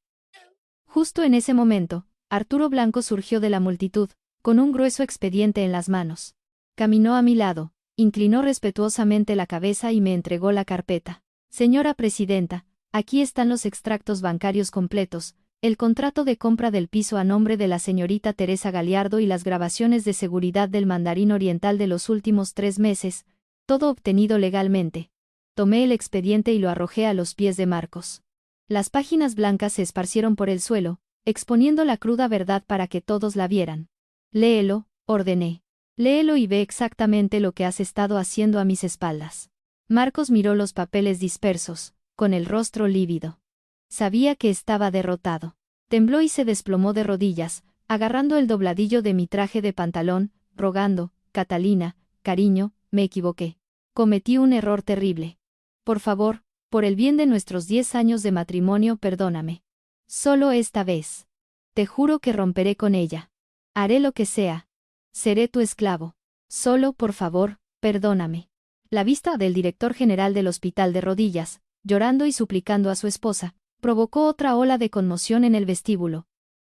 Justo en ese momento, Arturo Blanco surgió de la multitud, con un grueso expediente en las manos. Caminó a mi lado, inclinó respetuosamente la cabeza y me entregó la carpeta. «Señora presidenta, aquí están los extractos bancarios completos, el contrato de compra del piso a nombre de la señorita Teresa Galiardo y las grabaciones de seguridad del Mandarín Oriental de los últimos 3 meses, todo obtenido legalmente». Tomé el expediente y lo arrojé a los pies de Marcos. Las páginas blancas se esparcieron por el suelo, exponiendo la cruda verdad para que todos la vieran. «Léelo», ordené. «Léelo y ve exactamente lo que has estado haciendo a mis espaldas». Marcos miró los papeles dispersos, con el rostro lívido. Sabía que estaba derrotado. Tembló y se desplomó de rodillas, agarrando el dobladillo de mi traje de pantalón, rogando: «Catalina, cariño, me equivoqué. Cometí un error terrible. Por favor, por el bien de nuestros 10 años de matrimonio, perdóname. Solo esta vez. Te juro que romperé con ella. Haré lo que sea. Seré tu esclavo. Solo, por favor, perdóname». La vista del director general del hospital de rodillas, llorando y suplicando a su esposa, provocó otra ola de conmoción en el vestíbulo.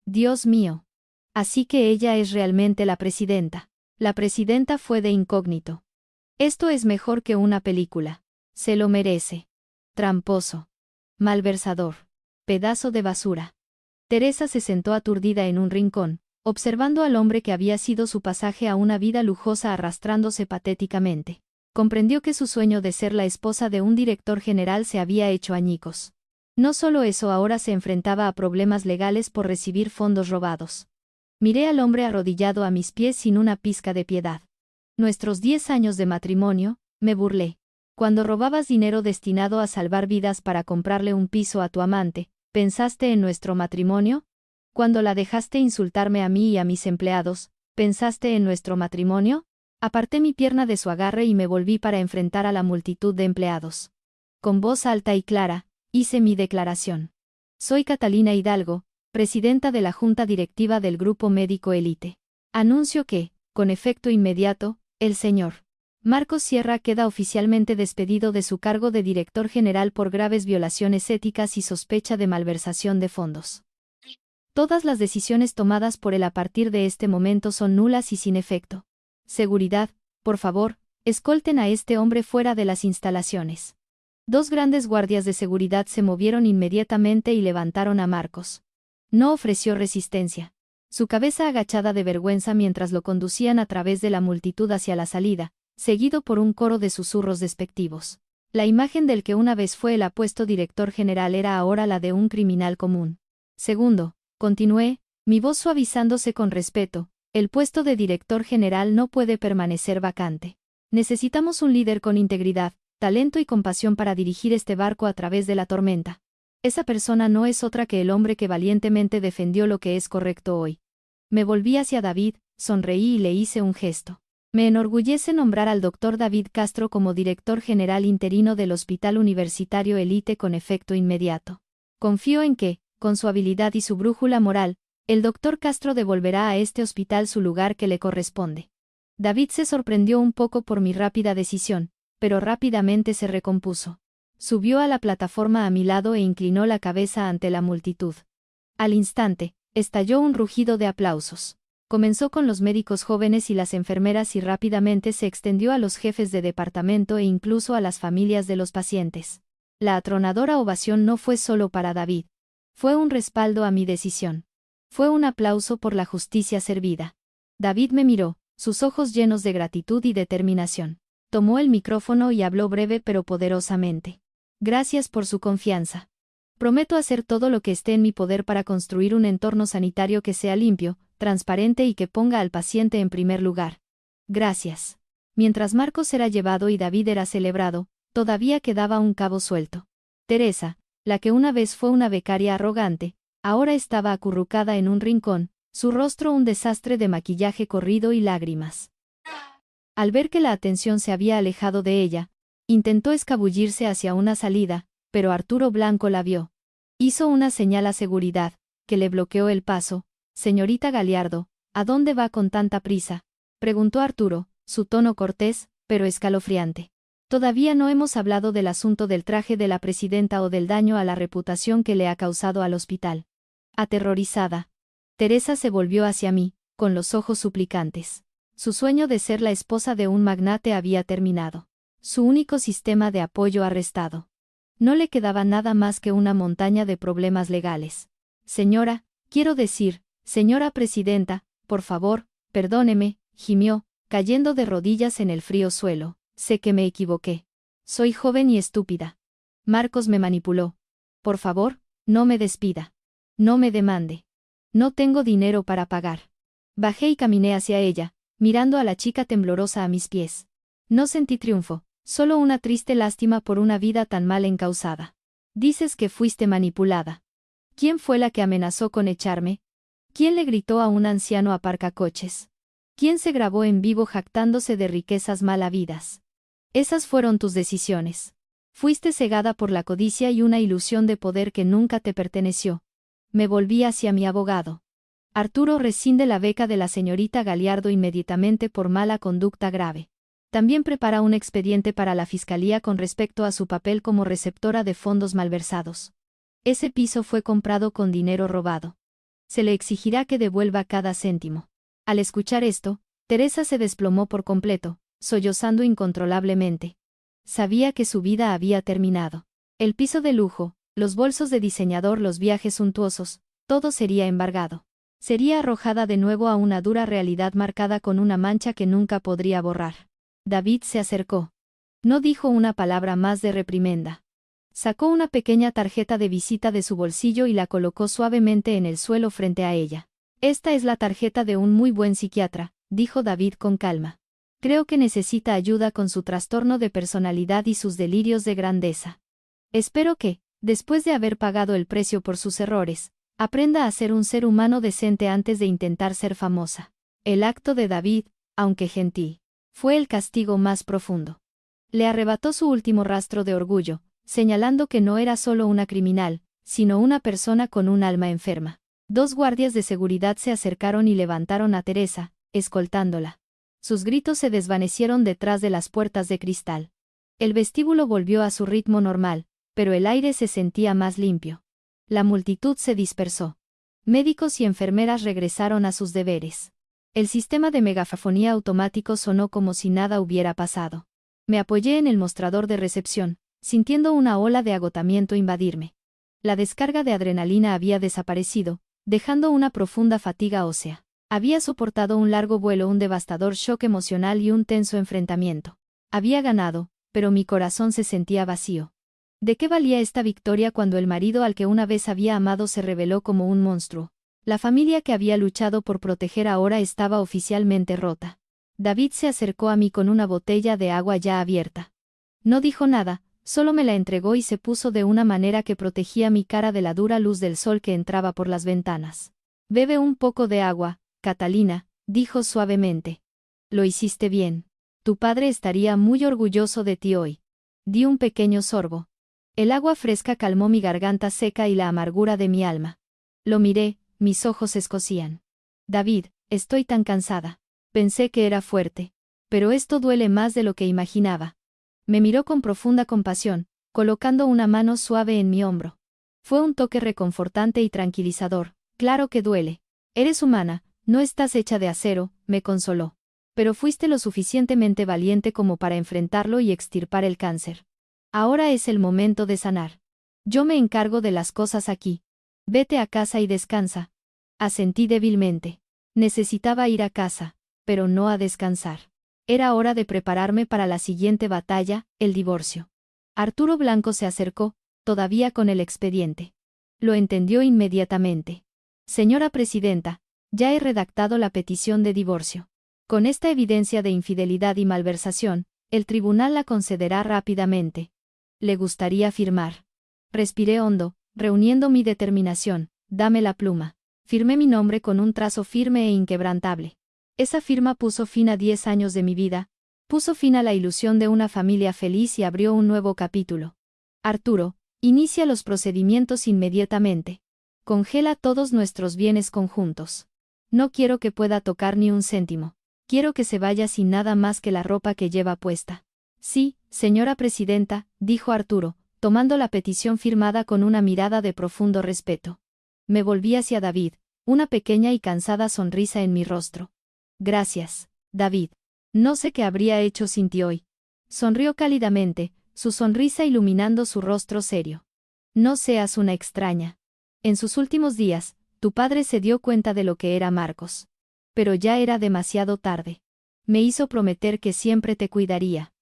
«Dios mío. Así que ella es realmente la presidenta. La presidenta fue de incógnito. Esto es mejor que una película. Se lo merece. Tramposo. Malversador. Pedazo de basura. Teresa se sentó aturdida en un rincón, observando al hombre que había sido su pasaje a una vida lujosa arrastrándose patéticamente. Comprendió que su sueño de ser la esposa de un director general se había hecho añicos. No solo eso, ahora se enfrentaba a problemas legales por recibir fondos robados. Miré al hombre arrodillado a mis pies sin una pizca de piedad. Nuestros 10 años de matrimonio, me burlé. Cuando robabas dinero destinado a salvar vidas para comprarle un piso a tu amante, ¿pensaste en nuestro matrimonio? Cuando la dejaste insultarme a mí y a mis empleados, ¿pensaste en nuestro matrimonio? Aparté mi pierna de su agarre y me volví para enfrentar a la multitud de empleados. Con voz alta y clara, hice mi declaración. Soy Catalina Hidalgo, presidenta de la Junta Directiva del Grupo Médico Elite. Anuncio que, con efecto inmediato, el señor Marcos Sierra queda oficialmente despedido de su cargo de director general por graves violaciones éticas y sospecha de malversación de fondos. Todas las decisiones tomadas por él a partir de este momento son nulas y sin efecto. Seguridad, por favor, escolten a este hombre fuera de las instalaciones. 2 grandes guardias de seguridad se movieron inmediatamente y levantaron a Marcos. No ofreció resistencia. Su cabeza agachada de vergüenza mientras lo conducían a través de la multitud hacia la salida, seguido por un coro de susurros despectivos. La imagen del que una vez fue el apuesto director general era ahora la de un criminal común. Segundo, continué, mi voz suavizándose con respeto, el puesto de director general no puede permanecer vacante. Necesitamos un líder con integridad, talento y compasión para dirigir este barco a través de la tormenta. Esa persona no es otra que el hombre que valientemente defendió lo que es correcto hoy. Me volví hacia David, sonreí y le hice un gesto. Me enorgullece nombrar al Dr. David Castro como director general interino del Hospital Universitario Elite con efecto inmediato. Confío en que, con su habilidad y su brújula moral, el Dr. Castro devolverá a este hospital su lugar que le corresponde. David se sorprendió un poco por mi rápida decisión, pero rápidamente se recompuso. Subió a la plataforma a mi lado e inclinó la cabeza ante la multitud. Al instante, estalló un rugido de aplausos. Comenzó con los médicos jóvenes y las enfermeras y rápidamente se extendió a los jefes de departamento e incluso a las familias de los pacientes. La atronadora ovación no fue solo para David. Fue un respaldo a mi decisión. Fue un aplauso por la justicia servida. David me miró, sus ojos llenos de gratitud y determinación. Tomó el micrófono y habló breve pero poderosamente. Gracias por su confianza. Prometo hacer todo lo que esté en mi poder para construir un entorno sanitario que sea limpio, transparente y que ponga al paciente en primer lugar. Gracias. Mientras Marcos era llevado y David era celebrado, todavía quedaba un cabo suelto. Teresa, la que una vez fue una becaria arrogante, ahora estaba acurrucada en un rincón, su rostro un desastre de maquillaje corrido y lágrimas. Al ver que la atención se había alejado de ella, intentó escabullirse hacia una salida, pero Arturo Blanco la vio. Hizo una señal a seguridad, que le bloqueó el paso. Señorita Gallardo, ¿a dónde va con tanta prisa?, preguntó Arturo, su tono cortés, pero escalofriante. Todavía no hemos hablado del asunto del traje de la presidenta o del daño a la reputación que le ha causado al hospital. Aterrorizada, Teresa se volvió hacia mí, con los ojos suplicantes. Su sueño de ser la esposa de un magnate había terminado. Su único sistema de apoyo arrestado. No le quedaba nada más que una montaña de problemas legales. Señora, quiero decir, señora presidenta, por favor, perdóneme, gimió, cayendo de rodillas en el frío suelo. Sé que me equivoqué. Soy joven y estúpida. Marcos me manipuló. Por favor, no me despida. No me demande. No tengo dinero para pagar. Bajé y caminé hacia ella, mirando a la chica temblorosa a mis pies. No sentí triunfo, solo una triste lástima por una vida tan mal encausada. Dices que fuiste manipulada. ¿Quién fue la que amenazó con echarme? ¿Quién le gritó a un anciano aparcacoches? ¿Quién se grabó en vivo jactándose de riquezas mal habidas? Esas fueron tus decisiones. Fuiste cegada por la codicia y una ilusión de poder que nunca te perteneció. Me volví hacia mi abogado. Arturo rescinde la beca de la señorita Gallardo inmediatamente por mala conducta grave. También prepara un expediente para la fiscalía con respecto a su papel como receptora de fondos malversados. Ese piso fue comprado con dinero robado. Se le exigirá que devuelva cada céntimo. Al escuchar esto, Teresa se desplomó por completo, sollozando incontrolablemente. Sabía que su vida había terminado. El piso de lujo, los bolsos de diseñador, los viajes suntuosos, todo sería embargado. Sería arrojada de nuevo a una dura realidad marcada con una mancha que nunca podría borrar. David se acercó. No dijo una palabra más de reprimenda. Sacó una pequeña tarjeta de visita de su bolsillo y la colocó suavemente en el suelo frente a ella. Esta es la tarjeta de un muy buen psiquiatra, dijo David con calma. Creo que necesita ayuda con su trastorno de personalidad y sus delirios de grandeza. Espero que, después de haber pagado el precio por sus errores, aprenda a ser un ser humano decente antes de intentar ser famosa. El acto de David, aunque gentil, fue el castigo más profundo. Le arrebató su último rastro de orgullo, señalando que no era solo una criminal, sino una persona con un alma enferma. 2 guardias de seguridad se acercaron y levantaron a Teresa, escoltándola. Sus gritos se desvanecieron detrás de las puertas de cristal. El vestíbulo volvió a su ritmo normal, pero el aire se sentía más limpio. La multitud se dispersó. Médicos y enfermeras regresaron a sus deberes. El sistema de megafonía automático sonó como si nada hubiera pasado. Me apoyé en el mostrador de recepción, sintiendo una ola de agotamiento invadirme. La descarga de adrenalina había desaparecido, dejando una profunda fatiga ósea. Había soportado un largo vuelo, un devastador shock emocional y un tenso enfrentamiento. Había ganado, pero mi corazón se sentía vacío. ¿De qué valía esta victoria cuando el marido al que una vez había amado se reveló como un monstruo? La familia que había luchado por proteger ahora estaba oficialmente rota. David se acercó a mí con una botella de agua ya abierta. No dijo nada, solo me la entregó y se puso de una manera que protegía mi cara de la dura luz del sol que entraba por las ventanas. Bebe un poco de agua, Catalina, dijo suavemente. Lo hiciste bien. Tu padre estaría muy orgulloso de ti hoy. Di un pequeño sorbo. El agua fresca calmó mi garganta seca y la amargura de mi alma. Lo miré, mis ojos escocían. David, estoy tan cansada. Pensé que era fuerte. Pero esto duele más de lo que imaginaba. Me miró con profunda compasión, colocando una mano suave en mi hombro. Fue un toque reconfortante y tranquilizador. Claro que duele. Eres humana, no estás hecha de acero, me consoló. Pero fuiste lo suficientemente valiente como para enfrentarlo y extirpar el cáncer. Ahora es el momento de sanar. Yo me encargo de las cosas aquí. Vete a casa y descansa. Asentí débilmente. Necesitaba ir a casa, pero no a descansar. Era hora de prepararme para la siguiente batalla, el divorcio. Arturo Blanco se acercó, todavía con el expediente. Lo entendió inmediatamente. Señora presidenta, ya he redactado la petición de divorcio. Con esta evidencia de infidelidad y malversación, el tribunal la concederá rápidamente. ¿Le gustaría firmar? Respiré hondo, reuniendo mi determinación. Dame la pluma. Firmé mi nombre con un trazo firme e inquebrantable. Esa firma puso fin a 10 años de mi vida, puso fin a la ilusión de una familia feliz y abrió un nuevo capítulo. Arturo, inicia los procedimientos inmediatamente. Congela todos nuestros bienes conjuntos. No quiero que pueda tocar ni un céntimo. Quiero que se vaya sin nada más que la ropa que lleva puesta. Sí, señora presidenta, dijo Arturo, tomando la petición firmada con una mirada de profundo respeto. Me volví hacia David, una pequeña y cansada sonrisa en mi rostro. Gracias, David. No sé qué habría hecho sin ti hoy. Sonrió cálidamente, su sonrisa iluminando su rostro serio. No seas una extraña. En sus últimos días, tu padre se dio cuenta de lo que era Marcos. Pero ya era demasiado tarde. Me hizo prometer que siempre te cuidaría.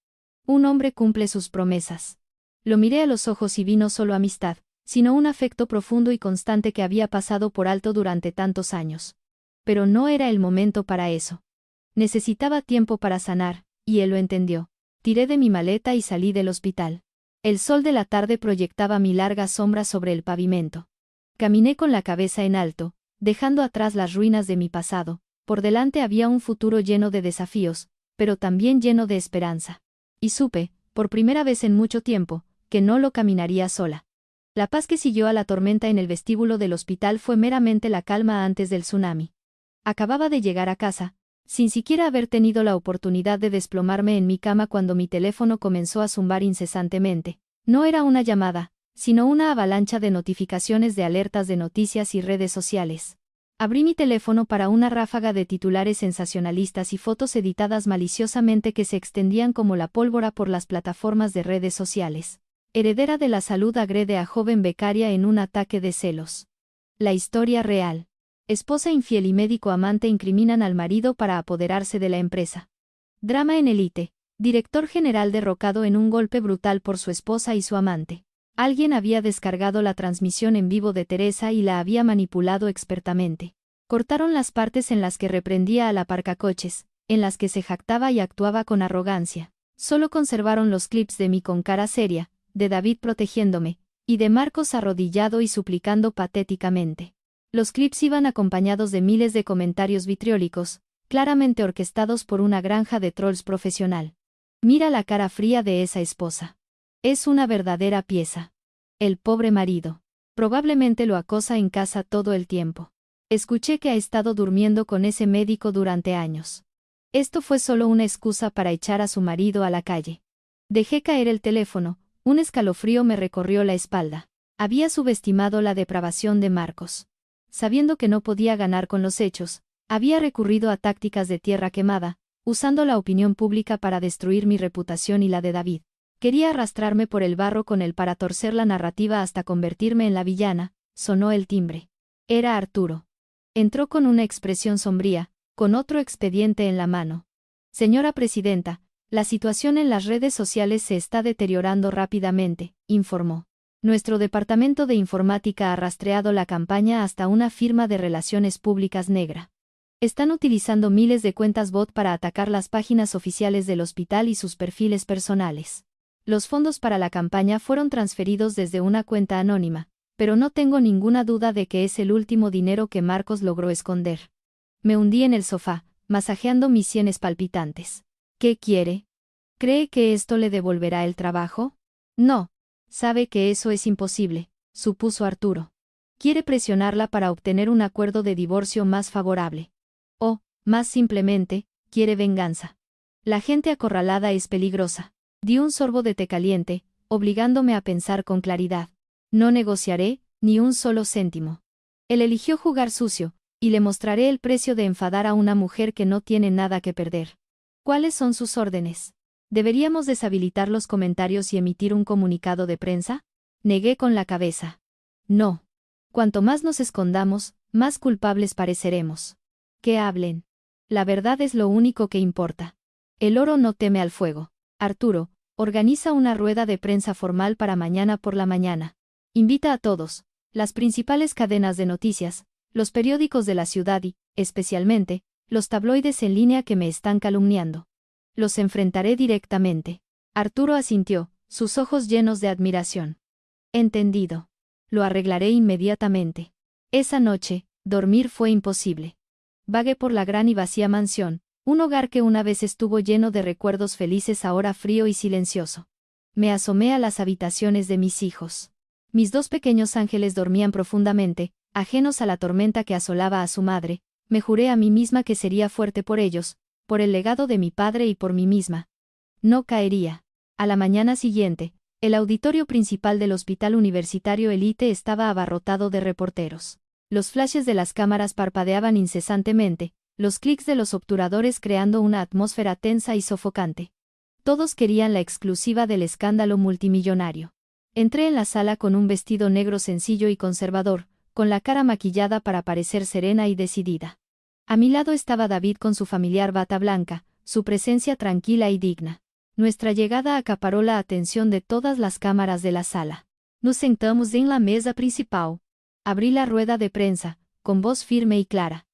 Un hombre cumple sus promesas. Lo miré a los ojos y vi no solo amistad, sino un afecto profundo y constante que había pasado por alto durante tantos años. Pero no era el momento para eso. Necesitaba tiempo para sanar, y él lo entendió. Tiré de mi maleta y salí del hospital. El sol de la tarde proyectaba mi larga sombra sobre el pavimento. Caminé con la cabeza en alto, dejando atrás las ruinas de mi pasado. Por delante había un futuro lleno de desafíos, pero también lleno de esperanza. Y supe, por primera vez en mucho tiempo, que no lo caminaría sola. La paz que siguió a la tormenta en el vestíbulo del hospital fue meramente la calma antes del tsunami. Acababa de llegar a casa, sin siquiera haber tenido la oportunidad de desplomarme en mi cama cuando mi teléfono comenzó a zumbar incesantemente. No era una llamada, sino una avalancha de notificaciones de alertas de noticias y redes sociales. Abrí mi teléfono para una ráfaga de titulares sensacionalistas y fotos editadas maliciosamente que se extendían como la pólvora por las plataformas de redes sociales. Heredera de la salud agrede a joven becaria en un ataque de celos. La historia real. Esposa infiel y médico amante incriminan al marido para apoderarse de la empresa. Drama en Elite. Director general derrocado en un golpe brutal por su esposa y su amante. Alguien había descargado la transmisión en vivo de Teresa y la había manipulado expertamente. Cortaron las partes en las que reprendía al aparcacoches, en las que se jactaba y actuaba con arrogancia. Solo conservaron los clips de mí con cara seria, de David protegiéndome, y de Marcos arrodillado y suplicando patéticamente. Los clips iban acompañados de miles de comentarios vitriólicos, claramente orquestados por una granja de trolls profesional. Mira la cara fría de esa esposa. Es una verdadera pieza. El pobre marido. Probablemente lo acosa en casa todo el tiempo. Escuché que ha estado durmiendo con ese médico durante años. Esto fue solo una excusa para echar a su marido a la calle. Dejé caer el teléfono, un escalofrío me recorrió la espalda. Había subestimado la depravación de Marcos. Sabiendo que no podía ganar con los hechos, había recurrido a tácticas de tierra quemada, usando la opinión pública para destruir mi reputación y la de David. Quería arrastrarme por el barro con él para torcer la narrativa hasta convertirme en la villana. Sonó el timbre. Era Arturo. Entró con una expresión sombría, con otro expediente en la mano. Señora presidenta, la situación en las redes sociales se está deteriorando rápidamente, informó. Nuestro departamento de informática ha rastreado la campaña hasta una firma de relaciones públicas negra. Están utilizando miles de cuentas bot para atacar las páginas oficiales del hospital y sus perfiles personales. Los fondos para la campaña fueron transferidos desde una cuenta anónima, pero no tengo ninguna duda de que es el último dinero que Marcos logró esconder. Me hundí en el sofá, masajeando mis sienes palpitantes. ¿Qué quiere? ¿Cree que esto le devolverá el trabajo? No. Sabe que eso es imposible, supuso Arturo. Quiere presionarla para obtener un acuerdo de divorcio más favorable. O, más simplemente, quiere venganza. La gente acorralada es peligrosa. Di un sorbo de té caliente, obligándome a pensar con claridad. No negociaré, ni un solo céntimo. Él eligió jugar sucio, y le mostraré el precio de enfadar a una mujer que no tiene nada que perder. ¿Cuáles son sus órdenes? ¿Deberíamos deshabilitar los comentarios y emitir un comunicado de prensa? Negué con la cabeza. No. Cuanto más nos escondamos, más culpables pareceremos. Que hablen. La verdad es lo único que importa. El oro no teme al fuego. Arturo, organiza una rueda de prensa formal para mañana por la mañana. Invita a todos, las principales cadenas de noticias, los periódicos de la ciudad y, especialmente, los tabloides en línea que me están calumniando. Los enfrentaré directamente. Arturo asintió, sus ojos llenos de admiración. Entendido. Lo arreglaré inmediatamente. Esa noche, dormir fue imposible. Vagué por la gran y vacía mansión, un hogar que una vez estuvo lleno de recuerdos felices, ahora frío y silencioso. Me asomé a las habitaciones de mis hijos. Mis dos pequeños ángeles dormían profundamente, ajenos a la tormenta que asolaba a su madre. Me juré a mí misma que sería fuerte por ellos, por el legado de mi padre y por mí misma. No caería. A la mañana siguiente, el auditorio principal del Hospital Universitario Elite estaba abarrotado de reporteros. Los flashes de las cámaras parpadeaban incesantemente, los clics de los obturadores creando una atmósfera tensa y sofocante. Todos querían la exclusiva del escándalo multimillonario. Entré en la sala con un vestido negro sencillo y conservador, con la cara maquillada para parecer serena y decidida. A mi lado estaba David con su familiar bata blanca, su presencia tranquila y digna. Nuestra llegada acaparó la atención de todas las cámaras de la sala. Nos sentamos en la mesa principal. Abrí la rueda de prensa, con voz firme y clara.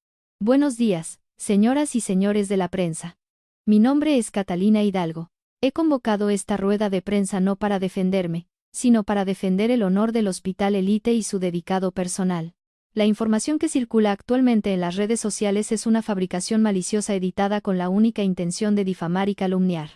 Buenos días, señoras y señores de la prensa. Mi nombre es Catalina Hidalgo. He convocado esta rueda de prensa no para defenderme, sino para defender el honor del Hospital Elite y su dedicado personal. La información que circula actualmente en las redes sociales es una fabricación maliciosa editada con la única intención de difamar y calumniar.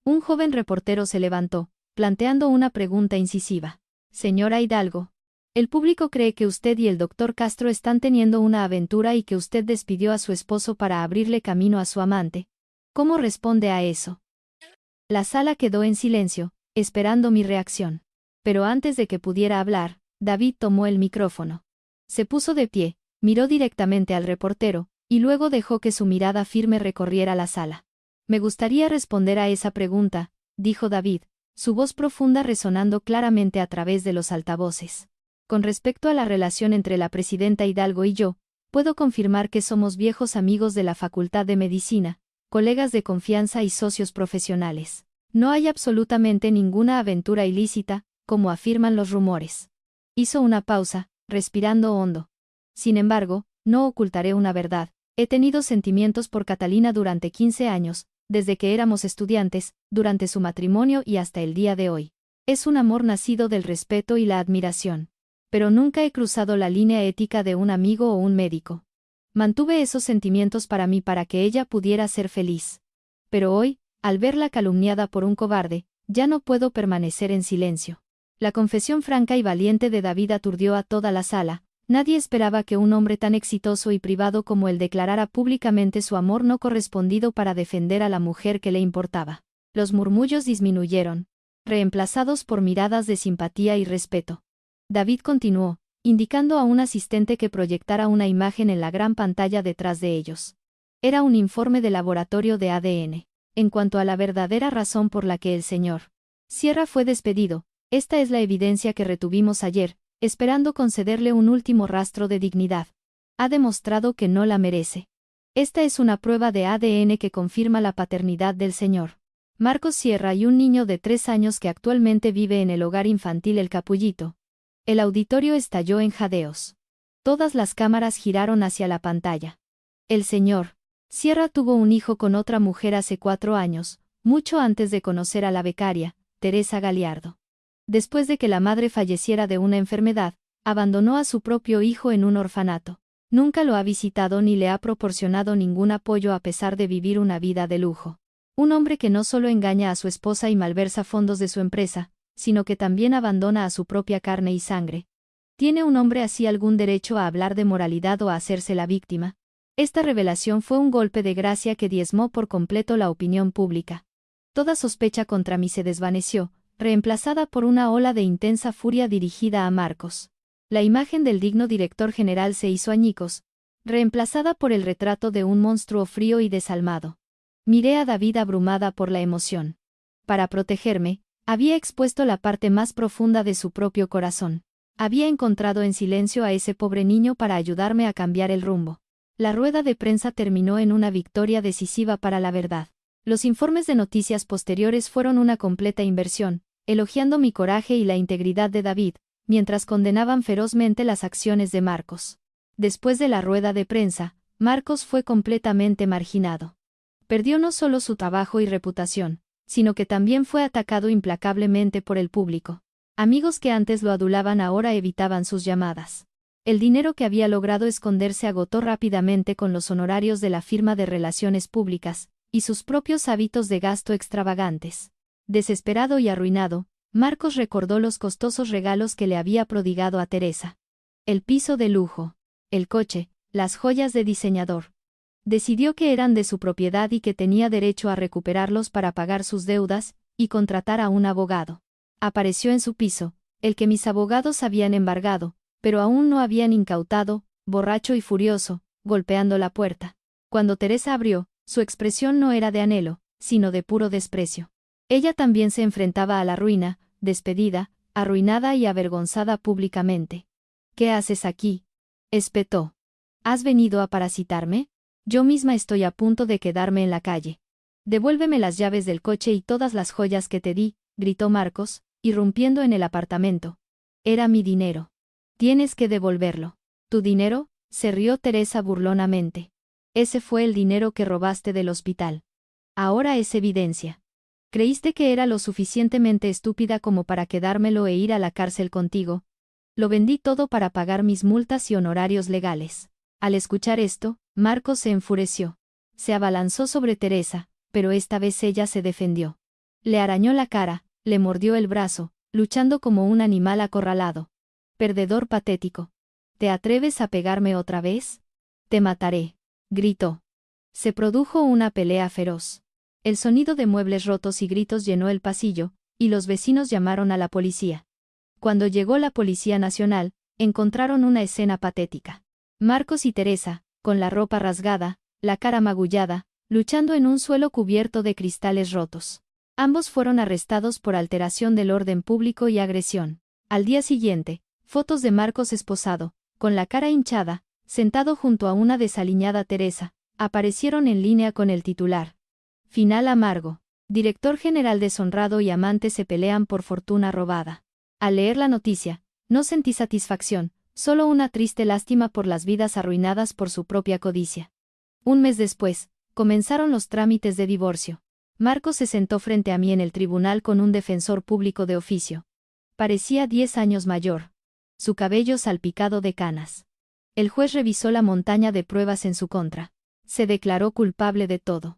Un joven reportero se levantó, planteando una pregunta incisiva. Señora Hidalgo, el público cree que usted y el doctor Castro están teniendo una aventura y que usted despidió a su esposo para abrirle camino a su amante. ¿Cómo responde a eso? La sala quedó en silencio, esperando mi reacción. Pero antes de que pudiera hablar, David tomó el micrófono. Se puso de pie, Miró directamente al reportero, y luego dejó que su mirada firme recorriera la sala. Me gustaría responder a esa pregunta, dijo David, su voz profunda resonando claramente a través de los altavoces. Con respecto a la relación entre la presidenta Hidalgo y yo, puedo confirmar que somos viejos amigos de la Facultad de Medicina, colegas de confianza y socios profesionales. No hay absolutamente ninguna aventura ilícita, como afirman los rumores. Hizo una pausa, respirando hondo. Sin embargo, no ocultaré una verdad. He tenido sentimientos por Catalina durante 15 años, desde que éramos estudiantes, durante su matrimonio y hasta el día de hoy. Es un amor nacido del respeto y la admiración. Pero nunca he cruzado la línea ética de un amigo o un médico. Mantuve esos sentimientos para mí para que ella pudiera ser feliz. Pero hoy, al verla calumniada por un cobarde, ya no puedo permanecer en silencio. La confesión franca y valiente de David aturdió a toda la sala. Nadie esperaba que un hombre tan exitoso y privado como él declarara públicamente su amor no correspondido para defender a la mujer que le importaba. Los murmullos disminuyeron, reemplazados por miradas de simpatía y respeto. David continuó, indicando a un asistente que proyectara una imagen en la gran pantalla detrás de ellos. Era un informe de laboratorio de ADN. En cuanto a la verdadera razón por la que el señor Sierra fue despedido, esta es la evidencia que retuvimos ayer, esperando concederle un último rastro de dignidad. Ha demostrado que no la merece. Esta es una prueba de ADN que confirma la paternidad del señor Marcos Sierra y un niño de 3 años que actualmente vive en el hogar infantil El Capullito. El auditorio estalló en jadeos. Todas las cámaras giraron hacia la pantalla. El señor Sierra tuvo un hijo con otra mujer hace 4 años, mucho antes de conocer a la becaria, Teresa Galiardo. Después de que la madre falleciera de una enfermedad, abandonó a su propio hijo en un orfanato. Nunca lo ha visitado ni le ha proporcionado ningún apoyo a pesar de vivir una vida de lujo. Un hombre que no solo engaña a su esposa y malversa fondos de su empresa, sino que también abandona a su propia carne y sangre. ¿Tiene un hombre así algún derecho a hablar de moralidad o a hacerse la víctima? Esta revelación fue un golpe de gracia que diezmó por completo la opinión pública. Toda sospecha contra mí se desvaneció, reemplazada por una ola de intensa furia dirigida a Marcos. La imagen del digno director general se hizo añicos, reemplazada por el retrato de un monstruo frío y desalmado. Miré a David abrumada por la emoción. Para protegerme, había expuesto la parte más profunda de su propio corazón. Había encontrado en silencio a ese pobre niño para ayudarme a cambiar el rumbo. La rueda de prensa terminó en una victoria decisiva para la verdad. Los informes de noticias posteriores fueron una completa inversión, elogiando mi coraje y la integridad de David, mientras condenaban ferozmente las acciones de Marcos. Después de la rueda de prensa, Marcos fue completamente marginado. Perdió no solo su trabajo y reputación, sino que también fue atacado implacablemente por el público. Amigos que antes lo adulaban ahora evitaban sus llamadas. El dinero que había logrado esconder se agotó rápidamente con los honorarios de la firma de relaciones públicas, y sus propios hábitos de gasto extravagantes. Desesperado y arruinado, Marcos recordó los costosos regalos que le había prodigado a Teresa. El piso de lujo, el coche, las joyas de diseñador. Decidió que eran de su propiedad y que tenía derecho a recuperarlos para pagar sus deudas, y contratar a un abogado. Apareció en su piso, el que mis abogados habían embargado, pero aún no habían incautado, borracho y furioso, golpeando la puerta. Cuando Teresa abrió, su expresión no era de anhelo, sino de puro desprecio. Ella también se enfrentaba a la ruina, despedida, arruinada y avergonzada públicamente. ¿Qué haces aquí?, espetó. ¿Has venido a parasitarme? Yo misma estoy a punto de quedarme en la calle. Devuélveme las llaves del coche y todas las joyas que te di, gritó Marcos, irrumpiendo en el apartamento. Era mi dinero. Tienes que devolverlo. ¿Tu dinero?, se rió Teresa burlonamente. Ese fue el dinero que robaste del hospital. Ahora es evidencia. ¿Creíste que era lo suficientemente estúpida como para quedármelo e ir a la cárcel contigo? Lo vendí todo para pagar mis multas y honorarios legales. Al escuchar esto, Marcos se enfureció. Se abalanzó sobre Teresa, pero esta vez ella se defendió. Le arañó la cara, le mordió el brazo, luchando como un animal acorralado. Perdedor patético. ¿Te atreves a pegarme otra vez? Te mataré, gritó. Se produjo una pelea feroz. El sonido de muebles rotos y gritos llenó el pasillo, y los vecinos llamaron a la policía. Cuando llegó la Policía Nacional, encontraron una escena patética. Marcos y Teresa, con la ropa rasgada, la cara magullada, luchando en un suelo cubierto de cristales rotos. Ambos fueron arrestados por alteración del orden público y agresión. Al día siguiente, fotos de Marcos esposado, con la cara hinchada, sentado junto a una desaliñada Teresa, aparecieron en línea con el titular. Final amargo. Director general deshonrado y amante se pelean por fortuna robada. Al leer la noticia, no sentí satisfacción, solo una triste lástima por las vidas arruinadas por su propia codicia. Un mes después, comenzaron los trámites de divorcio. Marcos se sentó frente a mí en el tribunal con un defensor público de oficio. Parecía 10 años mayor. Su cabello salpicado de canas. El juez revisó la montaña de pruebas en su contra. Se declaró culpable de todo.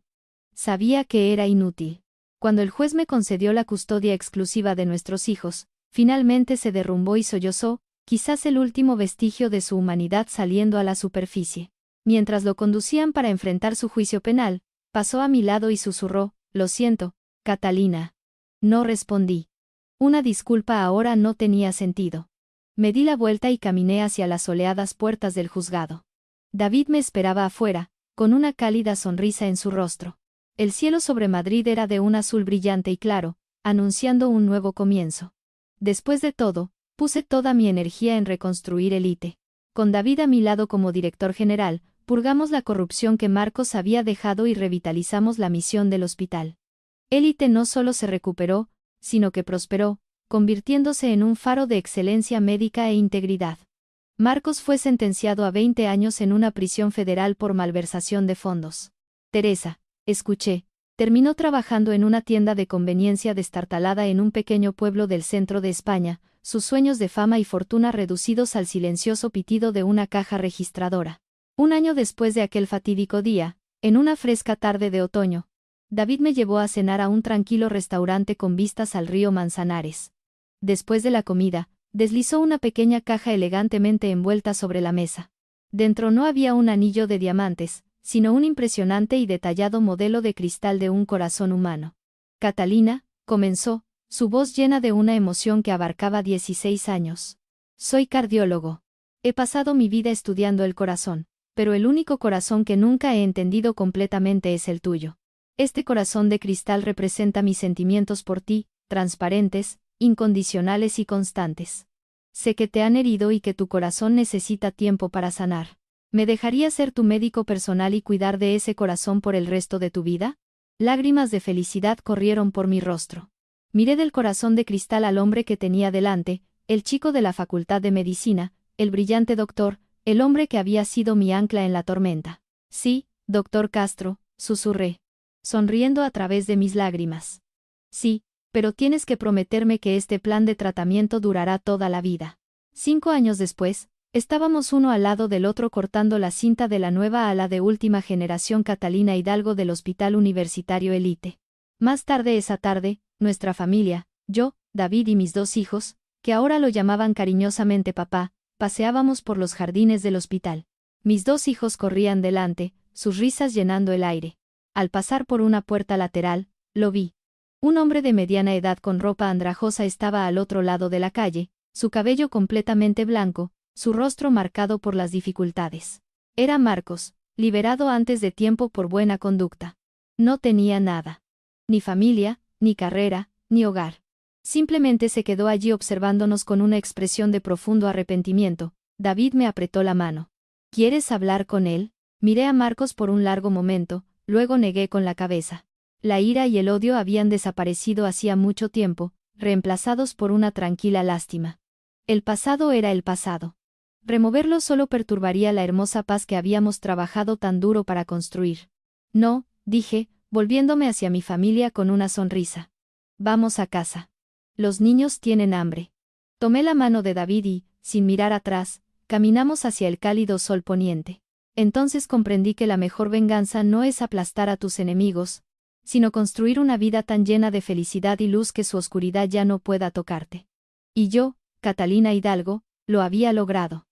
Sabía que era inútil. Cuando el juez me concedió la custodia exclusiva de nuestros hijos, finalmente se derrumbó y sollozó, quizás el último vestigio de su humanidad saliendo a la superficie. Mientras lo conducían para enfrentar su juicio penal, pasó a mi lado y susurró: «Lo siento, Catalina». No respondí. Una disculpa ahora no tenía sentido. Me di la vuelta y caminé hacia las soleadas puertas del juzgado. David me esperaba afuera, con una cálida sonrisa en su rostro. El cielo sobre Madrid era de un azul brillante y claro, anunciando un nuevo comienzo. Después de todo, puse toda mi energía en reconstruir Élite. Con David a mi lado como director general, purgamos la corrupción que Marcos había dejado y revitalizamos la misión del hospital. Élite no solo se recuperó, sino que prosperó, convirtiéndose en un faro de excelencia médica e integridad. Marcos fue sentenciado a 20 años en una prisión federal por malversación de fondos. Teresa, escuché, terminó trabajando en una tienda de conveniencia destartalada en un pequeño pueblo del centro de España, sus sueños de fama y fortuna reducidos al silencioso pitido de una caja registradora. Un año después de aquel fatídico día, en una fresca tarde de otoño, David me llevó a cenar a un tranquilo restaurante con vistas al río Manzanares. Después de la comida, deslizó una pequeña caja elegantemente envuelta sobre la mesa. Dentro no había un anillo de diamantes, sino un impresionante y detallado modelo de cristal de un corazón humano. «Catalina», comenzó, su voz llena de una emoción que abarcaba 16 años. «Soy cardiólogo. He pasado mi vida estudiando el corazón, pero el único corazón que nunca he entendido completamente es el tuyo. Este corazón de cristal representa mis sentimientos por ti, transparentes, incondicionales y constantes. Sé que te han herido y que tu corazón necesita tiempo para sanar. ¿Me dejarías ser tu médico personal y cuidar de ese corazón por el resto de tu vida?». Lágrimas de felicidad corrieron por mi rostro. Miré del corazón de cristal al hombre que tenía delante, el chico de la Facultad de Medicina, el brillante doctor, el hombre que había sido mi ancla en la tormenta. «Sí, doctor Castro», susurré, sonriendo a través de mis lágrimas. «Sí, pero tienes que prometerme que este plan de tratamiento durará toda la vida». 5 años después, estábamos uno al lado del otro cortando la cinta de la nueva ala de última generación Catalina Hidalgo del Hospital Universitario Élite. Más tarde esa tarde, nuestra familia, yo, David y mis 2 hijos, que ahora lo llamaban cariñosamente papá, paseábamos por los jardines del hospital. Mis 2 hijos corrían delante, sus risas llenando el aire. Al pasar por una puerta lateral, lo vi. Un hombre de mediana edad con ropa andrajosa estaba al otro lado de la calle, su cabello completamente blanco, su rostro marcado por las dificultades. Era Marcos, liberado antes de tiempo por buena conducta. No tenía nada. Ni familia, ni carrera, ni hogar. Simplemente se quedó allí observándonos con una expresión de profundo arrepentimiento. David me apretó la mano. «¿Quieres hablar con él?». Miré a Marcos por un largo momento, luego negué con la cabeza. La ira y el odio habían desaparecido hacía mucho tiempo, reemplazados por una tranquila lástima. El pasado era el pasado. Removerlo solo perturbaría la hermosa paz que habíamos trabajado tan duro para construir. «No», dije, volviéndome hacia mi familia con una sonrisa. «Vamos a casa. Los niños tienen hambre». Tomé la mano de David y, sin mirar atrás, caminamos hacia el cálido sol poniente. Entonces comprendí que la mejor venganza no es aplastar a tus enemigos, sino construir una vida tan llena de felicidad y luz que su oscuridad ya no pueda tocarte. Y yo, Catalina Hidalgo, lo había logrado.